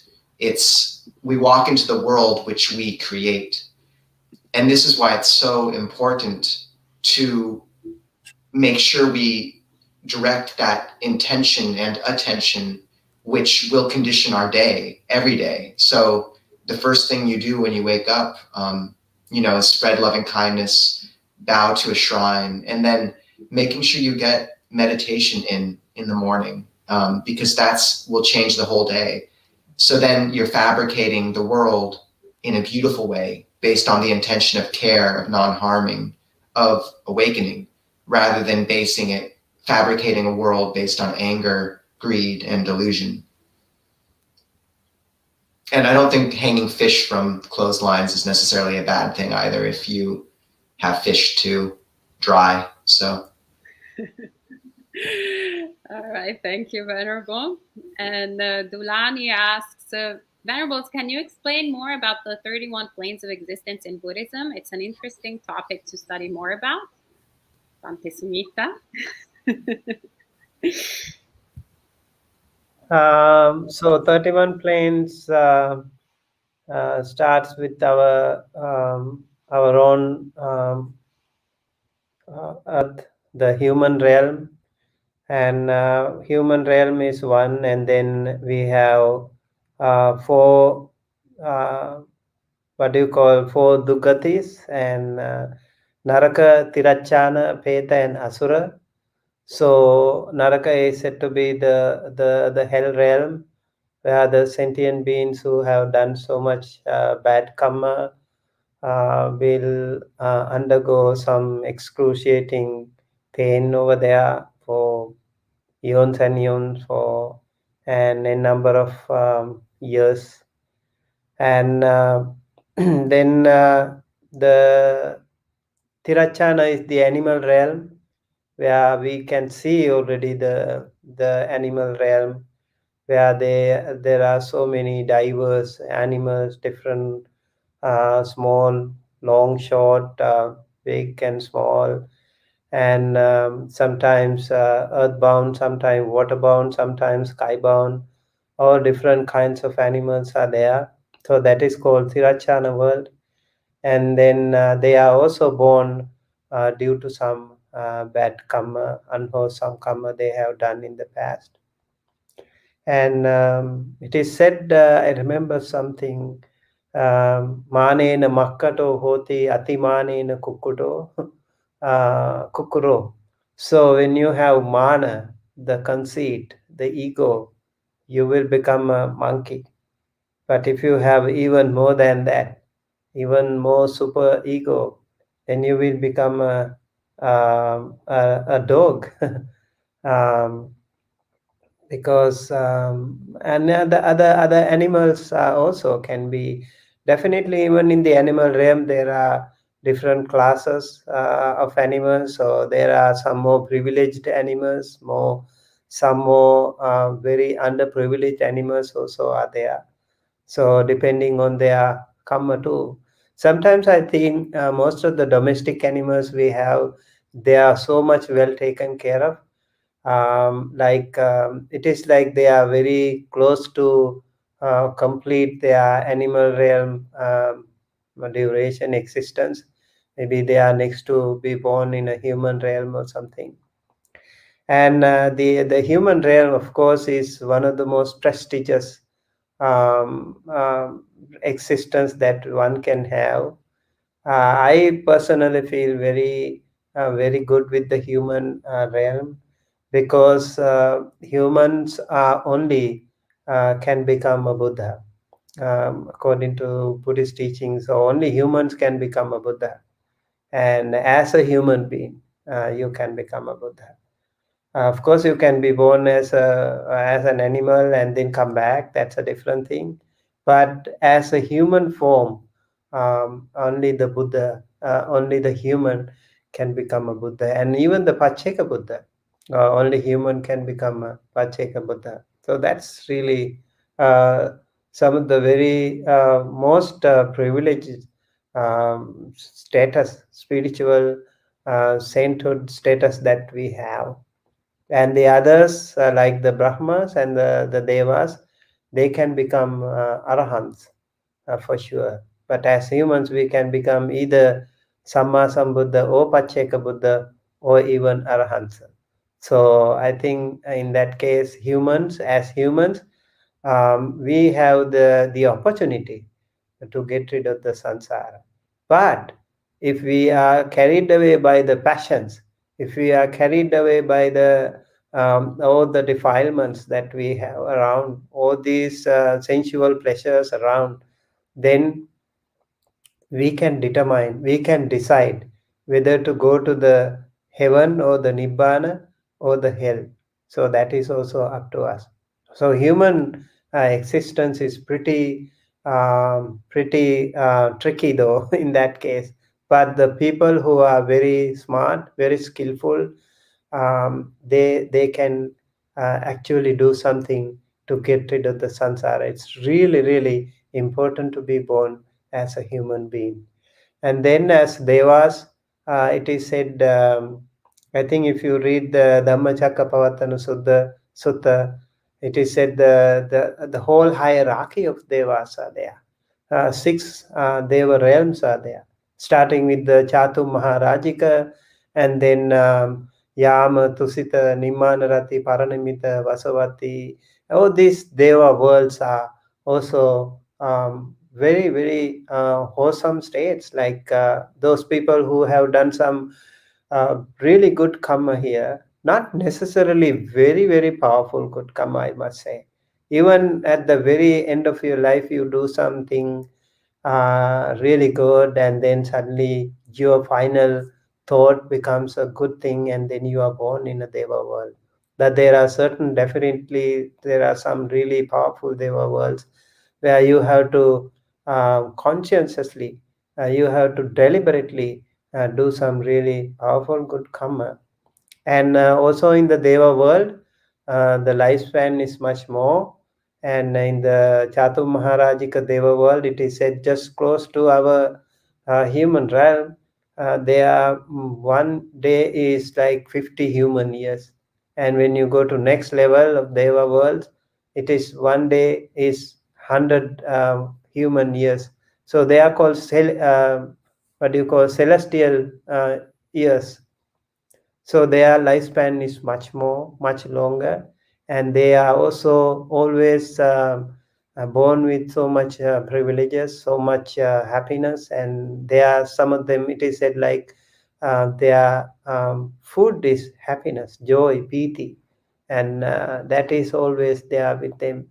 We walk into the world which we create. And this is why it's so important to make sure we direct that intention and attention, which will condition our day every day. So the first thing you do when you wake up, is spread loving kindness, bow to a shrine, and then making sure you get meditation in the morning, because that's will change the whole day. So then you're fabricating the world in a beautiful way based on the intention of care, of non-harming, of awakening, rather than fabricating a world based on anger, greed, and delusion. And I don't think hanging fish from clotheslines is necessarily a bad thing either if you have fish to dry. So. All right, thank you, Venerable. And Dulani asks, Venerables, can you explain more about the 31 planes of existence in Buddhism? It's an interesting topic to study more about. Bhante Sumita. So 31 planes starts with our own earth, the human realm, and human realm is one, and then we have four what do you call, four dugatis, and Naraka, Tirachana, Peta, and Asura. So Naraka is said to be the hell realm, where the sentient beings who have done so much bad karma will undergo some excruciating pain over there for eons and eons and a number of years. And then the Tirachana is the animal realm, where we can see already the animal realm, where there are so many diverse animals, different small, long, short, big and small, and sometimes earthbound, sometimes waterbound, sometimes skybound. All different kinds of animals are there. So that is called Tirachana world. And then they are also born due to some bad karma, unwholesome karma they have done in the past. And it is said, I remember something, manena makkato hoti atimanena kukudo kukuro. So when you have mana, the conceit, the ego, you will become a monkey. But if you have even more than that, even more super ego, then you will become a dog. um, because and the other animals also can be, definitely even in the animal realm there are different classes of animals. So there are some more privileged animals, some more very underprivileged animals also are there. So depending on their karma too. Sometimes I think most of the domestic animals we have, they are so much well taken care of. It is like they are very close to complete their animal realm duration existence. Maybe they are next to be born in a human realm or something. And the human realm, of course, is one of the most prestigious um, um, existence that one can have. I personally feel very good with the human realm, because humans are only can become a Buddha. According to Buddhist teachings, only humans can become a Buddha, and as a human being. you can become a Buddha. Of course, you can be born as an animal and then come back. That's a different thing. But as a human form, only the Buddha, only the human can become a Buddha, and even the Pacheka Buddha, only human can become a Pacheka Buddha. So that's really uh, some of the very most privileged status, spiritual sainthood status that we have. And the others, like the Brahmas and the Devas, they can become arahants for sure. But as humans, we can become either Samma Sambuddha or Pacheka Buddha or even arahants. So I think in that case, humans, as humans, we have the opportunity to get rid of the samsara. But if we are carried away by the passions, if we are carried away by the all the defilements that we have around, all these sensual pleasures around, then we can determine, we can decide whether to go to the heaven or the nibbana or the hell. So that is also up to us. So human existence is pretty tricky though in that case. But the people who are very smart, very skillful, they can actually do something to get rid of the samsara. It's really really important to be born as a human being. And then as devas, it is said, I think if you read the Dhammacakkappavattana Sutta, it is said the whole hierarchy of devas are there. Six deva realms are there, starting with the Chatu Maharajika, and then Yama, Tusita, Nimanarati, Paranimita, Vasavati. All these deva worlds are also very, very wholesome states, like those people who have done some really good karma here, not necessarily very, very powerful good karma, I must say. Even at the very end of your life, you do something really good, and then suddenly your final thought becomes a good thing, and then you are born in a Deva world. That there are certain, definitely, there are some really powerful Deva worlds where you have to conscientiously, you have to deliberately do some really powerful good karma. And also in the Deva world, the lifespan is much more. And in the Chatu Maharajika Deva world, it is said just close to our human realm. One day is like 50 human years. And when you go to next level of Deva world, it is one day is 100 human years. So they are called what do you call celestial years. So their lifespan is much more, much longer, and they are also always born with so much privileges, so much happiness, and they are, some of them, it is said like their food is happiness, joy, piti, and that is always there with them.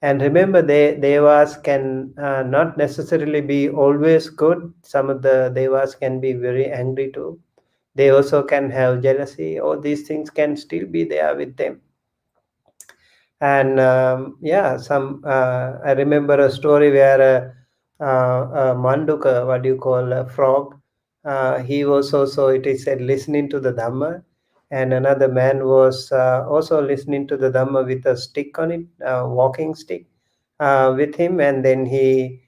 And remember, devas can not necessarily be always good. Some of the devas can be very angry too. They also can have jealousy. All these things can still be there with them. And yeah, some I remember a story where a manduka, what do you call a frog, he was also, it is said, listening to the dhamma, and another man was also listening to the dhamma with a stick on it, walking stick with him, and then he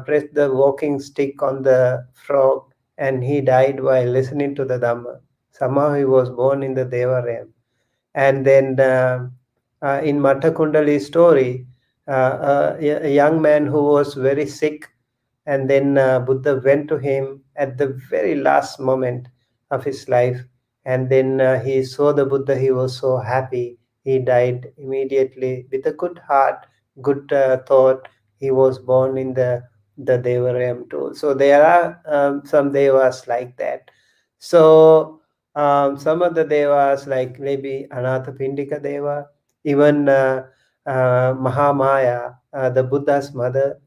pressed the walking stick on the frog, and he died while listening to the dhamma. Somehow he was born in the deva realm. And then in Mata Kundali's story, a young man who was very sick, and then Buddha went to him at the very last moment of his life, and then he saw the Buddha. He was so happy. He died immediately with a good heart, good thought. He was born in the Deva realm too. So there are some devas like that. So some of the devas, like maybe Anathapindika Deva, even Mahamaya, the Buddha's mother,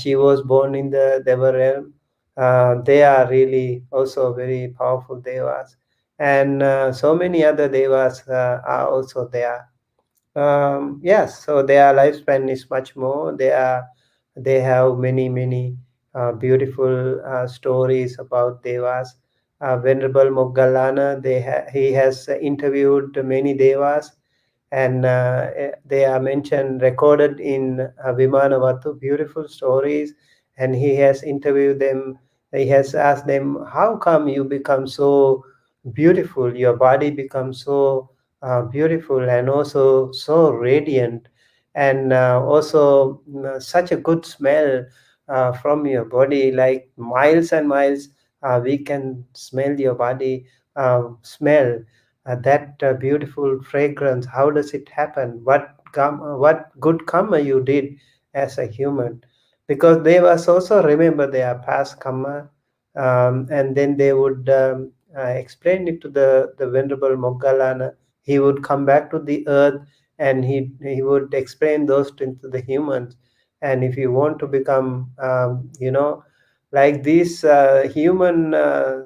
she was born in the Deva realm. They are really also very powerful devas. and so many other devas are also there. Yes, so their lifespan is much more. They have many beautiful stories about devas. Venerable Moggallana, he has interviewed many devas, and they are mentioned, recorded in Vimanavatu, beautiful stories. And he has interviewed them. He has asked them, how come you become so beautiful? Your body becomes so beautiful and also so radiant, and also such a good smell from your body, like miles and miles. We can smell your body, smell that beautiful fragrance. How does it happen? What good karma you did as a human? Because they was also remember their past karma, and then they would explain it to the Venerable Moggallana. He would come back to the earth, and he would explain those things to the humans. And if you want to become, like these human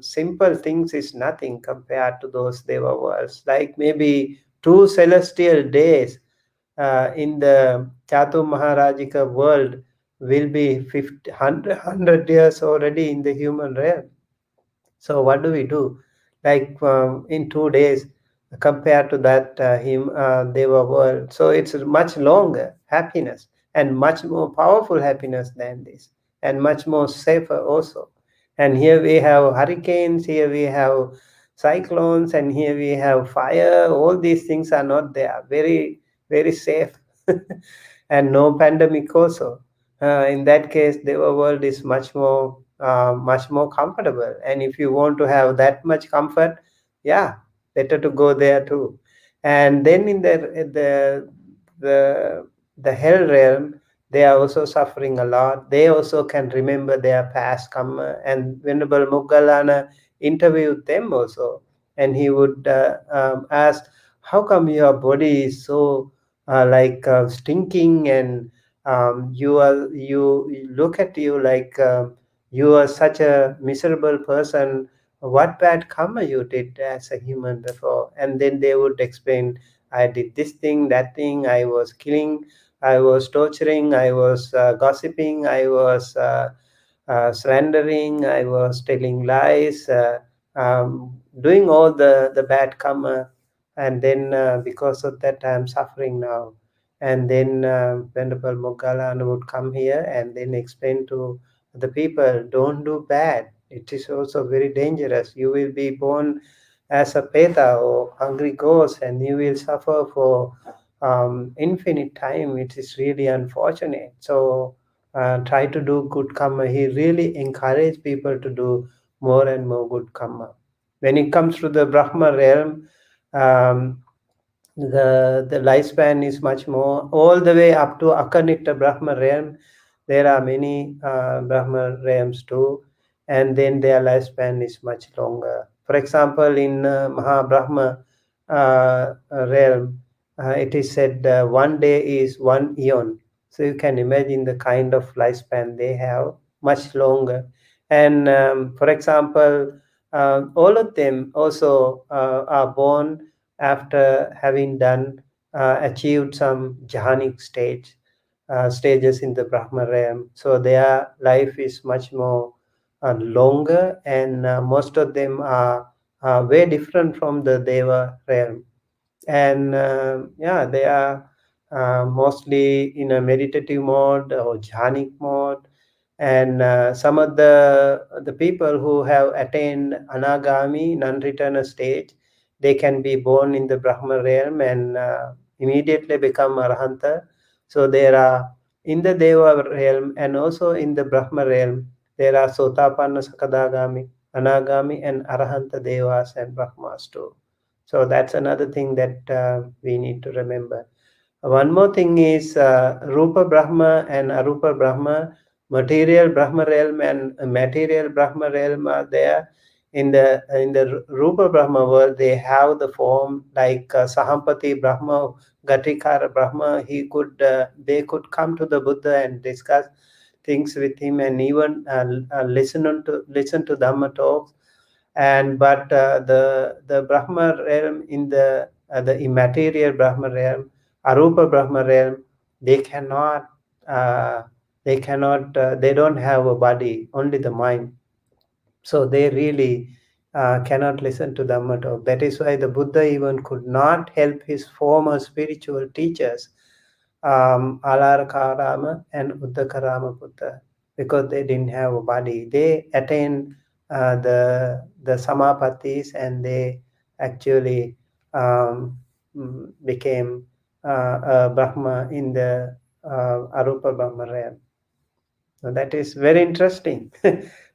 simple things is nothing compared to those deva worlds. Like maybe 2 celestial days in the Chatu Maharajika world will be 50, 100 years already in the human realm. So what do we do? Like in 2 days, compared to that Deva world. So it's much longer happiness and much more powerful happiness than this, and much more safer also. And here we have hurricanes, here we have cyclones, and here we have fire. All these things are not there. Very safe, and no pandemic also. In that case, the world is much more comfortable. And if you want to have that much comfort, yeah, better to go there too. And then in the the hell realm, they are also suffering a lot. They also can remember their past karma. And Venerable Moggallana interviewed them also, and he would ask, "How come your body is so stinking, and you look at you like you are such a miserable person? What bad karma you did as a human before?" And then they would explain, "I did this thing, that thing. I was killing, I was torturing, I was gossiping, I was slandering, I was telling lies, doing all the bad karma, and then because of that I'm suffering now." And then Venerable Moggallana would come here and then explain to the people, "Don't do bad. It is also very dangerous. You will be born as a peta or hungry ghost, and you will suffer for infinite time. It is really unfortunate. So try to do good karma." He really encouraged people to do more and more good karma. When it comes to the Brahma realm, um, the lifespan is much more, all the way up to Akarnita Brahma realm. There are many Brahma realms too, and then their lifespan is much longer. For example, in Maha realm, it is said 1 day is 1 eon. So you can imagine the kind of lifespan they have, much longer. And for example, all of them also are born after having done achieved some jhanic stages in the Brahma realm. So their life is much more longer, and most of them are way different from the Deva realm. And yeah, they are mostly in a meditative mode or jhanic mode. And some of the people who have attained anagami, non-returner stage, they can be born in the Brahma realm and immediately become arahanta. So there are, in the Deva realm and also in the Brahma realm, there are sotapanna, sakadagami, anagami, and arahanta devas and brahmas too. So that's another thing that we need to remember. One more thing is Rupa Brahma and Arupa Brahma. Material Brahma realm and material Brahma realm are there. In the Rupa Brahma world, they have the form like Sahampati Brahma, Gatikara Brahma. They could come to the Buddha and discuss things with him, and even listen to Dhamma talks. But the Brahma realm, in the immaterial Brahma realm, Arupa Brahma realm, they cannot they don't have a body, only the mind. So they really cannot listen to Dhamma talk. That is why the Buddha even could not help his former spiritual teachers, Alarkarama and Uddhakarama Buddha, because they didn't have a body. They attained the Samapatis, and they actually became a Brahma in the Arupa Brahma realm. So that is very interesting.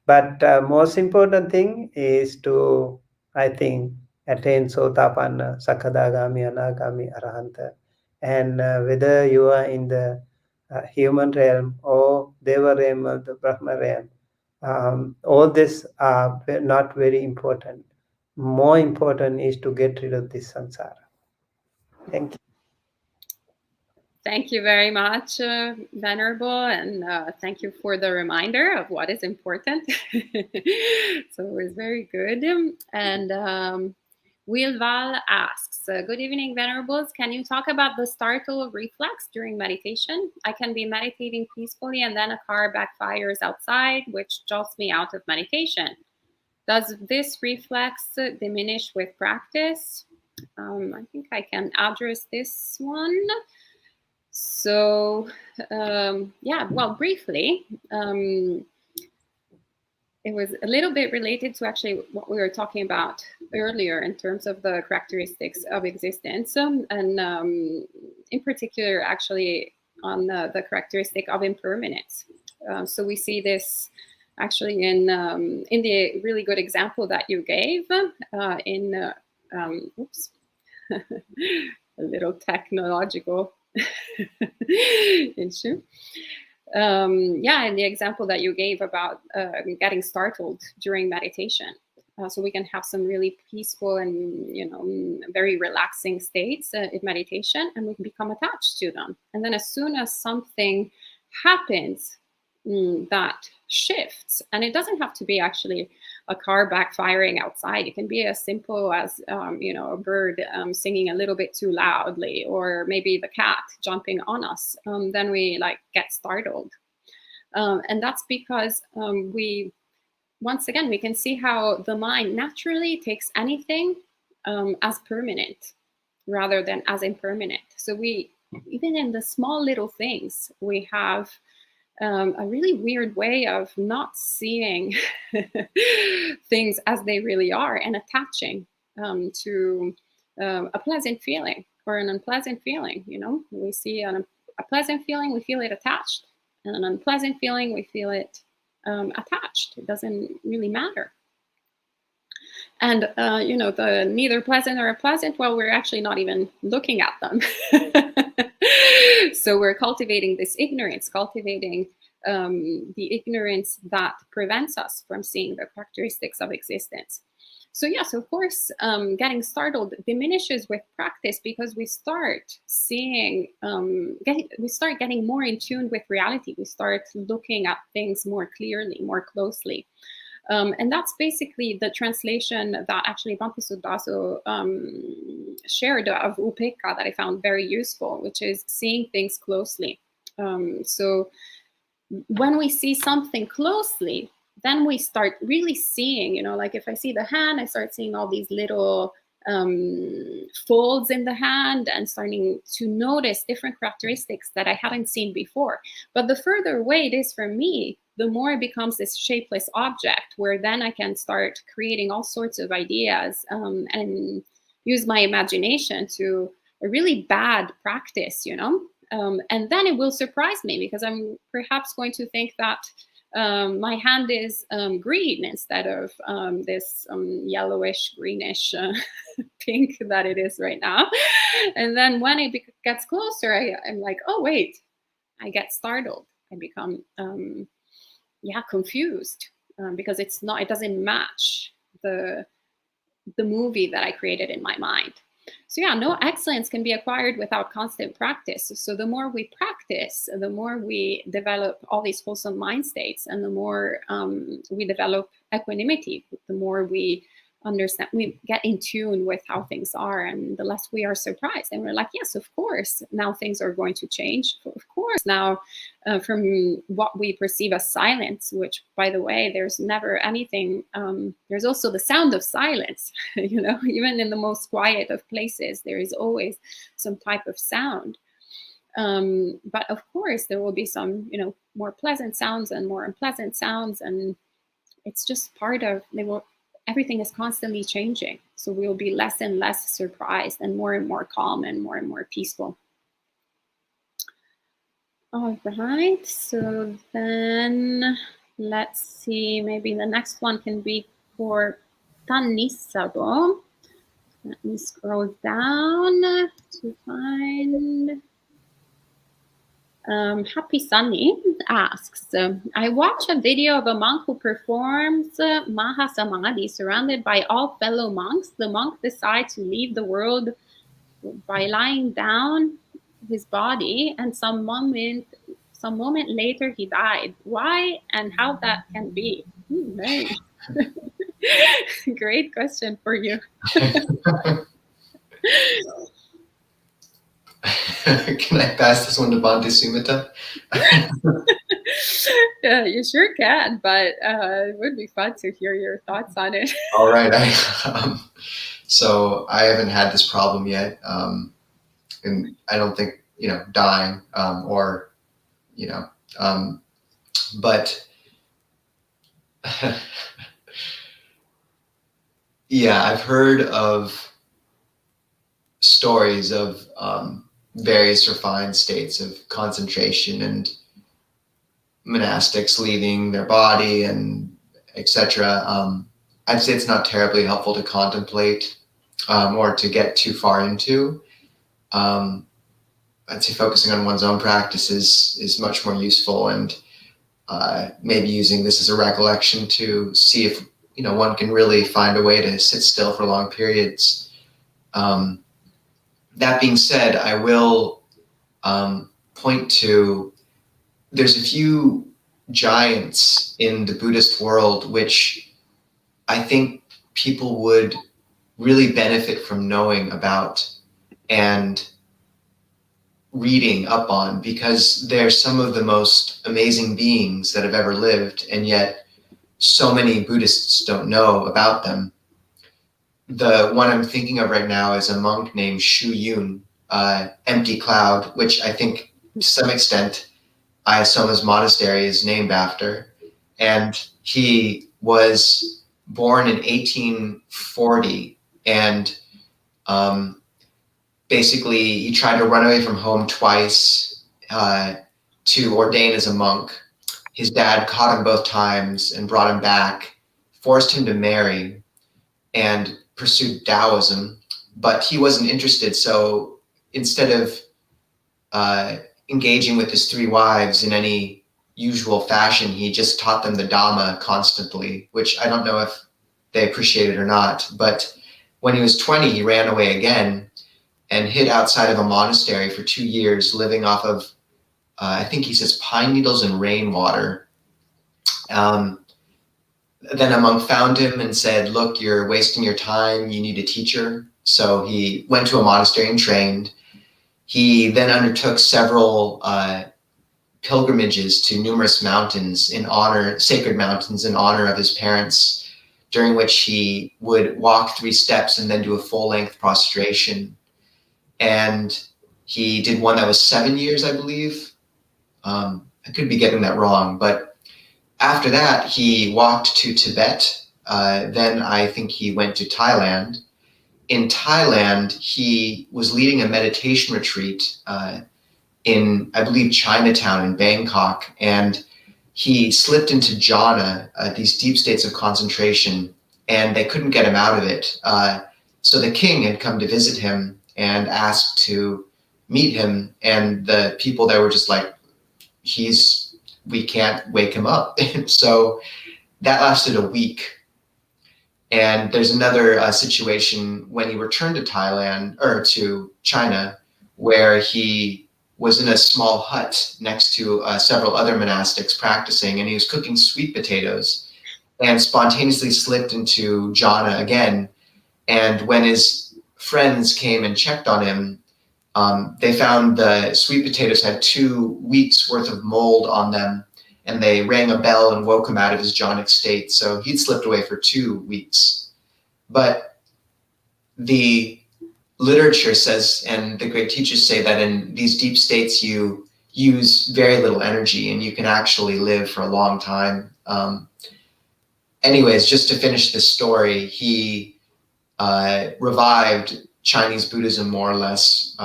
But most important thing is to, I think, attain Sotapanna, Sakadagami, Anagami, Arahanta. And whether you are in the human realm or Deva realm or the Brahma realm, all this are not very important. More important is to get rid of this samsara. Thank you. Thank you very much, Venerable, and thank you for the reminder of what is important. So it was very good. And Wilval asks, good evening, Venerables. Can you talk about the startle reflex during meditation? I can be meditating peacefully and then a car backfires outside, which jolts me out of meditation. Does this reflex diminish with practice? I think I can address this one. So, yeah, well, briefly, it was a little bit related to actually what we were talking about earlier in terms of the characteristics of existence, and in particular, actually, on the characteristic of impermanence. So we see this actually in the really good example that you gave oops, a little technological issue. Yeah, and the example that you gave about getting startled during meditation. So we can have some really peaceful and very relaxing states in meditation, and we can become attached to them. And then as soon as something happens that shifts, and it doesn't have to be actually a car backfiring outside. It can be as simple as a bird singing a little bit too loudly, or maybe the cat jumping on us. Then we get startled, and that's because once again we can see how the mind naturally takes anything as permanent rather than as impermanent. So we, even in the small little things, we have a really weird way of not seeing things as they really are and attaching to a pleasant feeling or an unpleasant feeling. We see a pleasant feeling, we feel it attached, and an unpleasant feeling, we feel it attached. It doesn't really matter. And the neither pleasant or unpleasant, well, we're actually not even looking at them. So we're cultivating this ignorance, cultivating the ignorance that prevents us from seeing the characteristics of existence. So yes, of course, getting startled diminishes with practice, because we start seeing, we start getting more in tune with reality. We start looking at things more clearly, more closely. And that's basically the translation that actually Bhante Sudaso shared of Upekkha that I found very useful, which is seeing things closely. So when we see something closely, then we start really seeing, like if I see the hand, I start seeing all these little folds in the hand and starting to notice different characteristics that I hadn't seen before. But the further away it is from me, the more it becomes this shapeless object, where then I can start creating all sorts of ideas and use my imagination to a really bad practice, and then it will surprise me, because I'm perhaps going to think that my hand is green instead of this yellowish, greenish pink that it is right now. And then when it gets closer, I'm like, oh, wait, I get startled. I become confused because it doesn't match the movie that I created in my mind. So yeah, no excellence can be acquired without constant practice. So the more we practice, the more we develop all these wholesome mind states, and the more we develop equanimity, the more we understand, we get in tune with how things are, and the less we are surprised. And we're like, yes, of course, now things are going to change. Of course, now from what we perceive as silence, which, by the way, there's never anything. There's also the sound of silence. You know, even in the most quiet of places, there is always some type of sound. But of course, there will be some, you know, more pleasant sounds and more unpleasant sounds, and it's just part of, everything is constantly changing. So we'll be less and less surprised and more calm and more peaceful. All right, so then let's see, maybe the next one can be for Tanisabo. Let me scroll down to find. Happy Sunny asks, I watched a video of a monk who performs Mahasamadhi surrounded by all fellow monks. The monk decides to leave the world by lying down his body, and some moment later he died. Why and how that can be? Very great question for you. Can I pass this one to Bhante Sumita? Yeah, you sure can, but it would be fun to hear your thoughts on it. All right. So I haven't had this problem yet, and I don't think, dying or, but yeah, I've heard of stories of various refined states of concentration and monastics leaving their body and etc. I'd say it's not terribly helpful to contemplate or to get too far into. I'd say focusing on one's own practice is much more useful, and maybe using this as a recollection to see if one can really find a way to sit still for long periods. That being said, I will point to, there's a few giants in the Buddhist world which I think people would really benefit from knowing about and reading up on, because they're some of the most amazing beings that have ever lived, and yet so many Buddhists don't know about them. The one I'm thinking of right now is a monk named Shu Yun, Empty Cloud, which I think to some extent Ayasoma's monastery is named after. And he was born in 1840, and basically he tried to run away from home twice to ordain as a monk. His dad caught him both times and brought him back, forced him to marry, and pursued Taoism, but he wasn't interested. So instead of engaging with his three wives in any usual fashion, he just taught them the Dhamma constantly, which I don't know if they appreciated or not. But when he was 20, he ran away again and hid outside of a monastery for 2 years, living off of, I think he says, pine needles and rainwater. Then a monk found him and said, look, you're wasting your time. You need a teacher. So he went to a monastery and trained. He then undertook several pilgrimages to numerous mountains sacred mountains in honor of his parents, during which he would walk 3 steps and then do a full-length prostration. And he did one that was 7 years, I believe. I could be getting that wrong, but after that, he walked to Tibet. Then I think he went to Thailand. In Thailand, he was leading a meditation retreat in, I believe, Chinatown in Bangkok. And he slipped into jhana, these deep states of concentration, and they couldn't get him out of it. So the king had come to visit him and asked to meet him. And the people there were just like, we can't wake him up. So that lasted a week. And there's another situation when he returned to Thailand, or to China, where he was in a small hut next to several other monastics practicing, and he was cooking sweet potatoes. and spontaneously slipped into jhana again. And when his friends came and checked on him, they found the sweet potatoes had 2 weeks worth of mold on them, and they rang a bell and woke him out of his jhanic state. So he'd slipped away for 2 weeks. But the literature says, and the great teachers say, that in these deep states you use very little energy and you can actually live for a long time. Anyways, just to finish the story, he revived Chinese Buddhism more or less,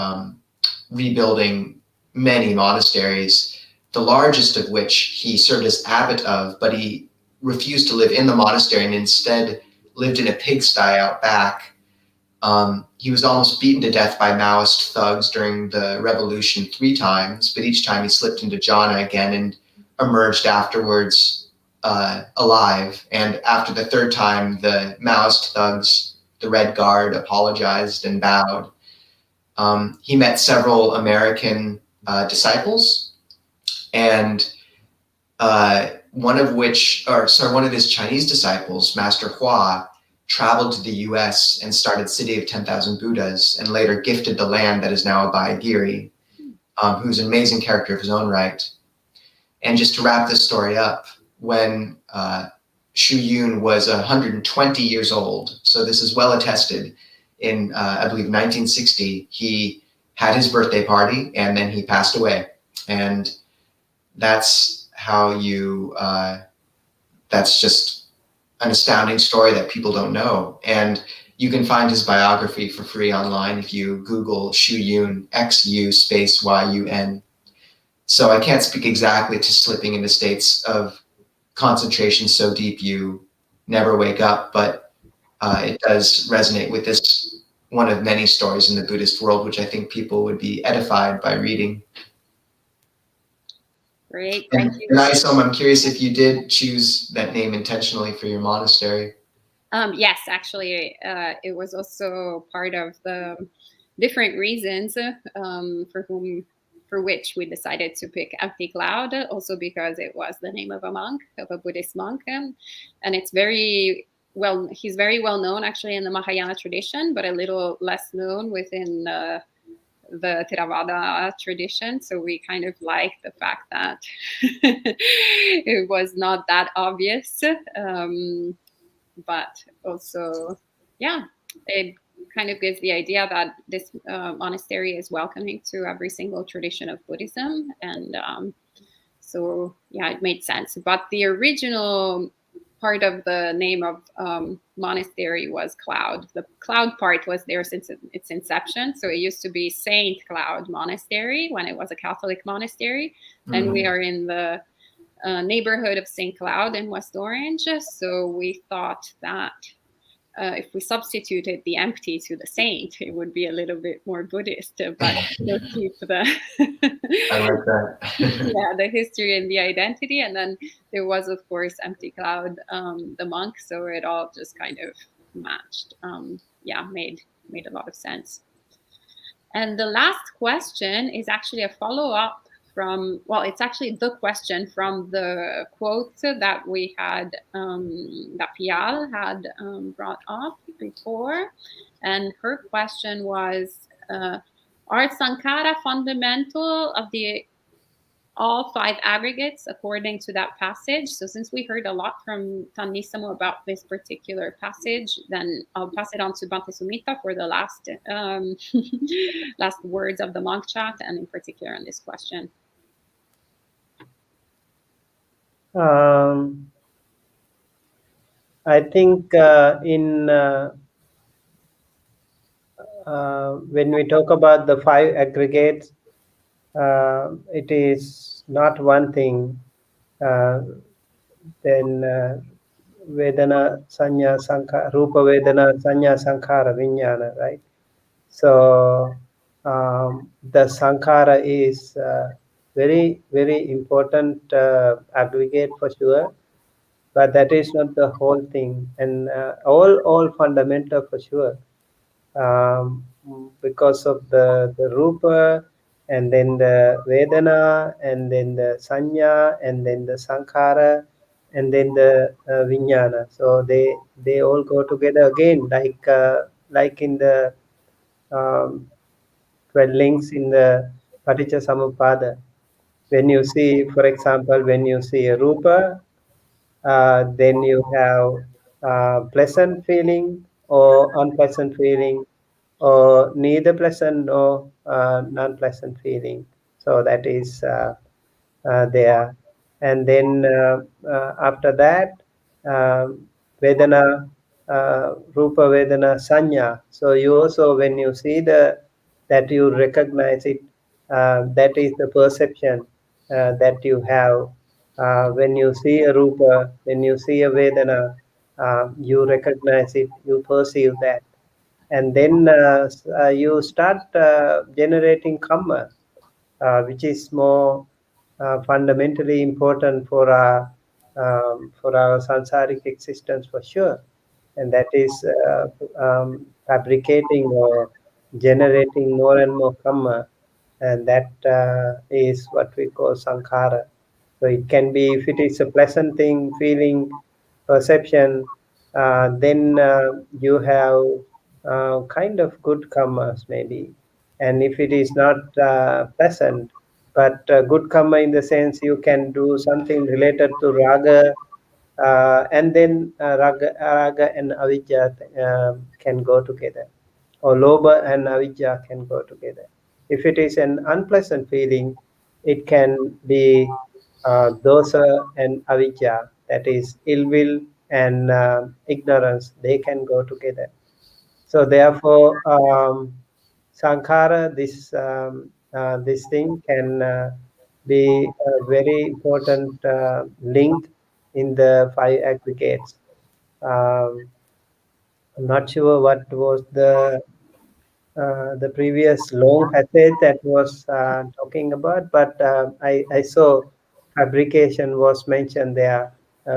rebuilding many monasteries, the largest of which he served as abbot of, but he refused to live in the monastery and instead lived in a pigsty out back. He was almost beaten to death by Maoist thugs during the revolution 3 times, but each time he slipped into jhana again and emerged afterwards alive. And after the 3rd time, the Maoist thugs, the Red Guard, apologized and bowed. He met several American disciples, and one of his Chinese disciples, Master Hua, traveled to the US and started City of 10,000 Buddhas, and later gifted the land that is now Abhayagiri, who's an amazing character of his own right. And just to wrap this story up, when Shu Yun was 120 years old, so this is well attested, in, I believe, 1960, he had his birthday party and then he passed away. And that's how that's just an astounding story that people don't know. And you can find his biography for free online if you Google Shu Yun, XU space YUN. So I can't speak exactly to slipping into states of concentration so deep you never wake up, but it does resonate with this one of many stories in the Buddhist world, which I think people would be edified by reading. Great, thank you. And Isom, I'm curious if you did choose that name intentionally for your monastery. Yes, actually, it was also part of the different reasons for which we decided to pick Empty Cloud, also because it was the name of a monk, of a Buddhist monk, and it's he's very well known actually in the Mahayana tradition, but a little less known within the Theravada tradition. So we kind of like the fact that it was not that obvious, but also, yeah, it kind of gives the idea that this monastery is welcoming to every single tradition of Buddhism. And so, yeah, it made sense. But the original part of the name of monastery was Cloud. The Cloud part was there since its inception. So it used to be Saint Cloud Monastery when it was a Catholic monastery. Mm-hmm. And we are in the neighborhood of St. Cloud in West Orange. So we thought that if we substituted the empty to the saint, it would be a little bit more Buddhist, but still keep the I like that. yeah, the history and the identity. And then there was, of course, Empty Cloud, the monk. So it all just kind of matched. Made a lot of sense. And the last question is actually a follow-up it's actually the question from the quote that we had, that Pial had brought up before. And her question was, are Sankara fundamental of all 5 aggregates according to that passage? So since we heard a lot from Tanissamo about this particular passage, then I'll pass it on to Bhante Sumita for the last last words of the monk chat, and in particular on this question. I think when we talk about the 5 aggregates, it is not one thing. Then Vedana, Sanya, Sankhara, Rupa, Vedana, Sanya, Sankhara, Vijnana, right? So the Sankhara is very, very important aggregate for sure, but that is not the whole thing. And all fundamental for sure, because of the Rupa, and then the Vedana, and then the Sanya, and then the Sankhara, and then the Vijnana. So they all go together again, like in the um, 12 links in the Paticca Samuppada. When you see, for example, when you see a rupa, then you have pleasant feeling or unpleasant feeling, or neither pleasant nor non-pleasant feeling. So that is there. And then after that, um, Vedana, Rupa Vedana Sanya. So you also, when you see that you recognize it, that is the perception that you have. When you see a Rupa, when you see a Vedana, you recognize it, you perceive that. And then you start generating karma, which is more fundamentally important for our samsaric existence for sure, and that is fabricating or generating more and more karma, and that is what we call sankhara. So it can be, if it is a pleasant thing, feeling, perception, then you have kind of good karmas maybe. And if it is not pleasant, but good karma in the sense you can do something related to raga, and then raga and avijja can go together, or lobha and avijja can go together. If it is an unpleasant feeling, it can be dosa and avijja, that is ill will and ignorance, they can go together. So therefore, sankhara, this thing can be a very important link in the five aggregates. Um, I'm not sure what was the previous long passage that was talking about, but I saw fabrication was mentioned there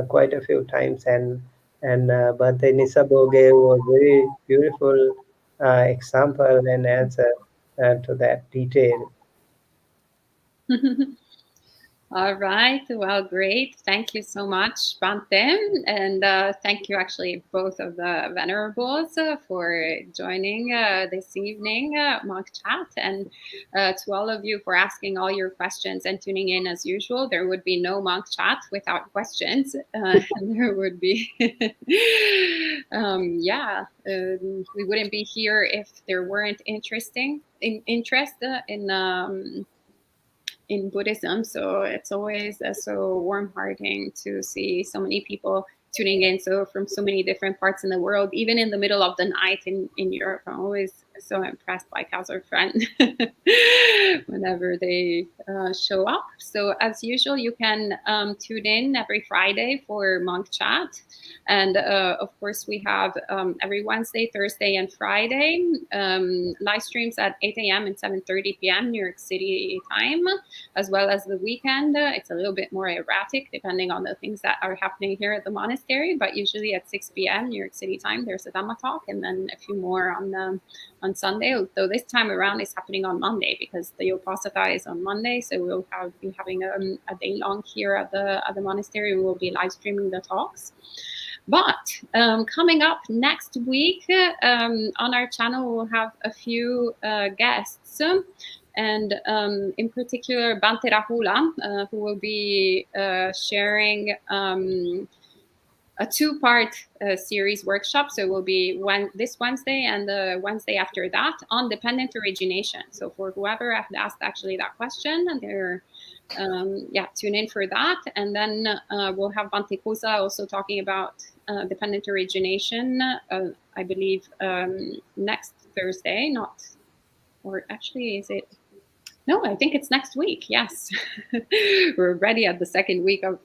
quite a few times, and Bhante Nisabo gave a very beautiful example and answer to that detail. All right. Well, great. Thank you so much, Bante. And thank you, actually, both of the venerables for joining this evening, Monk Chat. And to all of you for asking all your questions and tuning in as usual. There would be no Monk Chat without questions. There would be, we wouldn't be here if there weren't interest in Buddhism. So it's always so warm-hearting to see so many people tuning in, so from so many different parts in the world, even in the middle of the night in Europe. I'm always so impressed by Kazar friend whenever they show up. So as usual, you can tune in every Friday for Monk Chat. And of course, we have every Wednesday, Thursday, and Friday live streams at 8 a.m. and 7:30 p.m. New York City time, as well as the weekend. It's a little bit more erratic depending on the things that are happening here at the monastery, but usually at 6 p.m. New York City time, there's a Dhamma talk, and then a few more on Sunday. Though this time around it's happening on Monday because the Upasaka is on Monday, so we'll be having a day long here at the monastery. We will be live streaming the talks. But coming up next week on our channel, we'll have a few guests. And in particular, Bhante Rahula, who will be sharing a two-part series workshop. So it will be this Wednesday and the Wednesday after that on dependent origination. So for whoever has asked actually that question, they're tune in for that. And then we'll have Bhante Kosa also talking about dependent origination, I believe next Thursday, or actually is it? No, I think it's next week. Yes, we're already at the second week of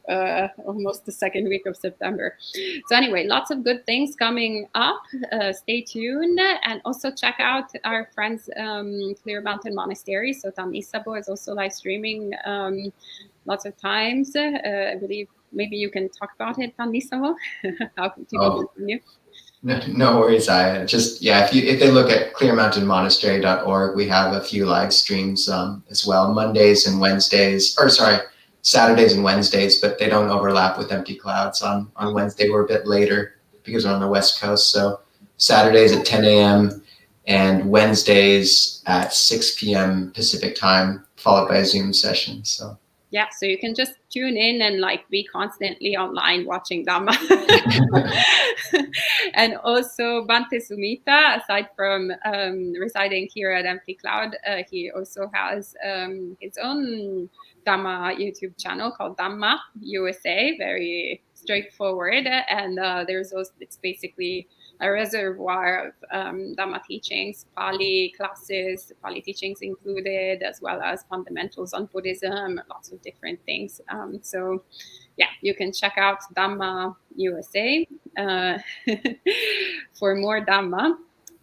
almost the second week of September. So anyway, lots of good things coming up. Stay tuned, and also check out our friends Clear Mountain Monastery. So Tanisabo is also live streaming lots of times. I believe maybe you can talk about it, Tanisabo. How can people continue? No worries. I just, if they look at clearmountainmonastery.org, we have a few live streams as well, Mondays and Wednesdays, Saturdays and Wednesdays, but they don't overlap with Empty Clouds. On Wednesday, we're a bit later because we're on the West Coast. So Saturdays at 10 a.m. and Wednesdays at 6 p.m. Pacific time, followed by a Zoom session. So yeah, so you can just tune in and like be constantly online watching Dhamma. And also Bhante Sumita, aside from residing here at Empty Cloud, he also has his own Dhamma YouTube channel called Dhamma USA, very straightforward. And there's also, it's basically a reservoir of Dhamma teachings, Pali classes, Pali teachings included, as well as fundamentals on Buddhism, lots of different things. So yeah, you can check out Dhamma USA for more Dhamma.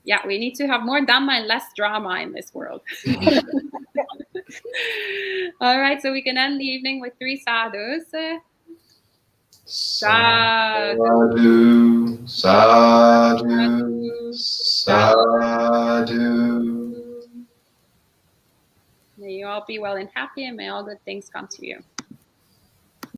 Yeah, we need to have more Dhamma and less drama in this world. All right, so we can end the evening with 3 sadhus. Sadhu, sadhu, sadhu. May you all be well and happy, and may all good things come to you.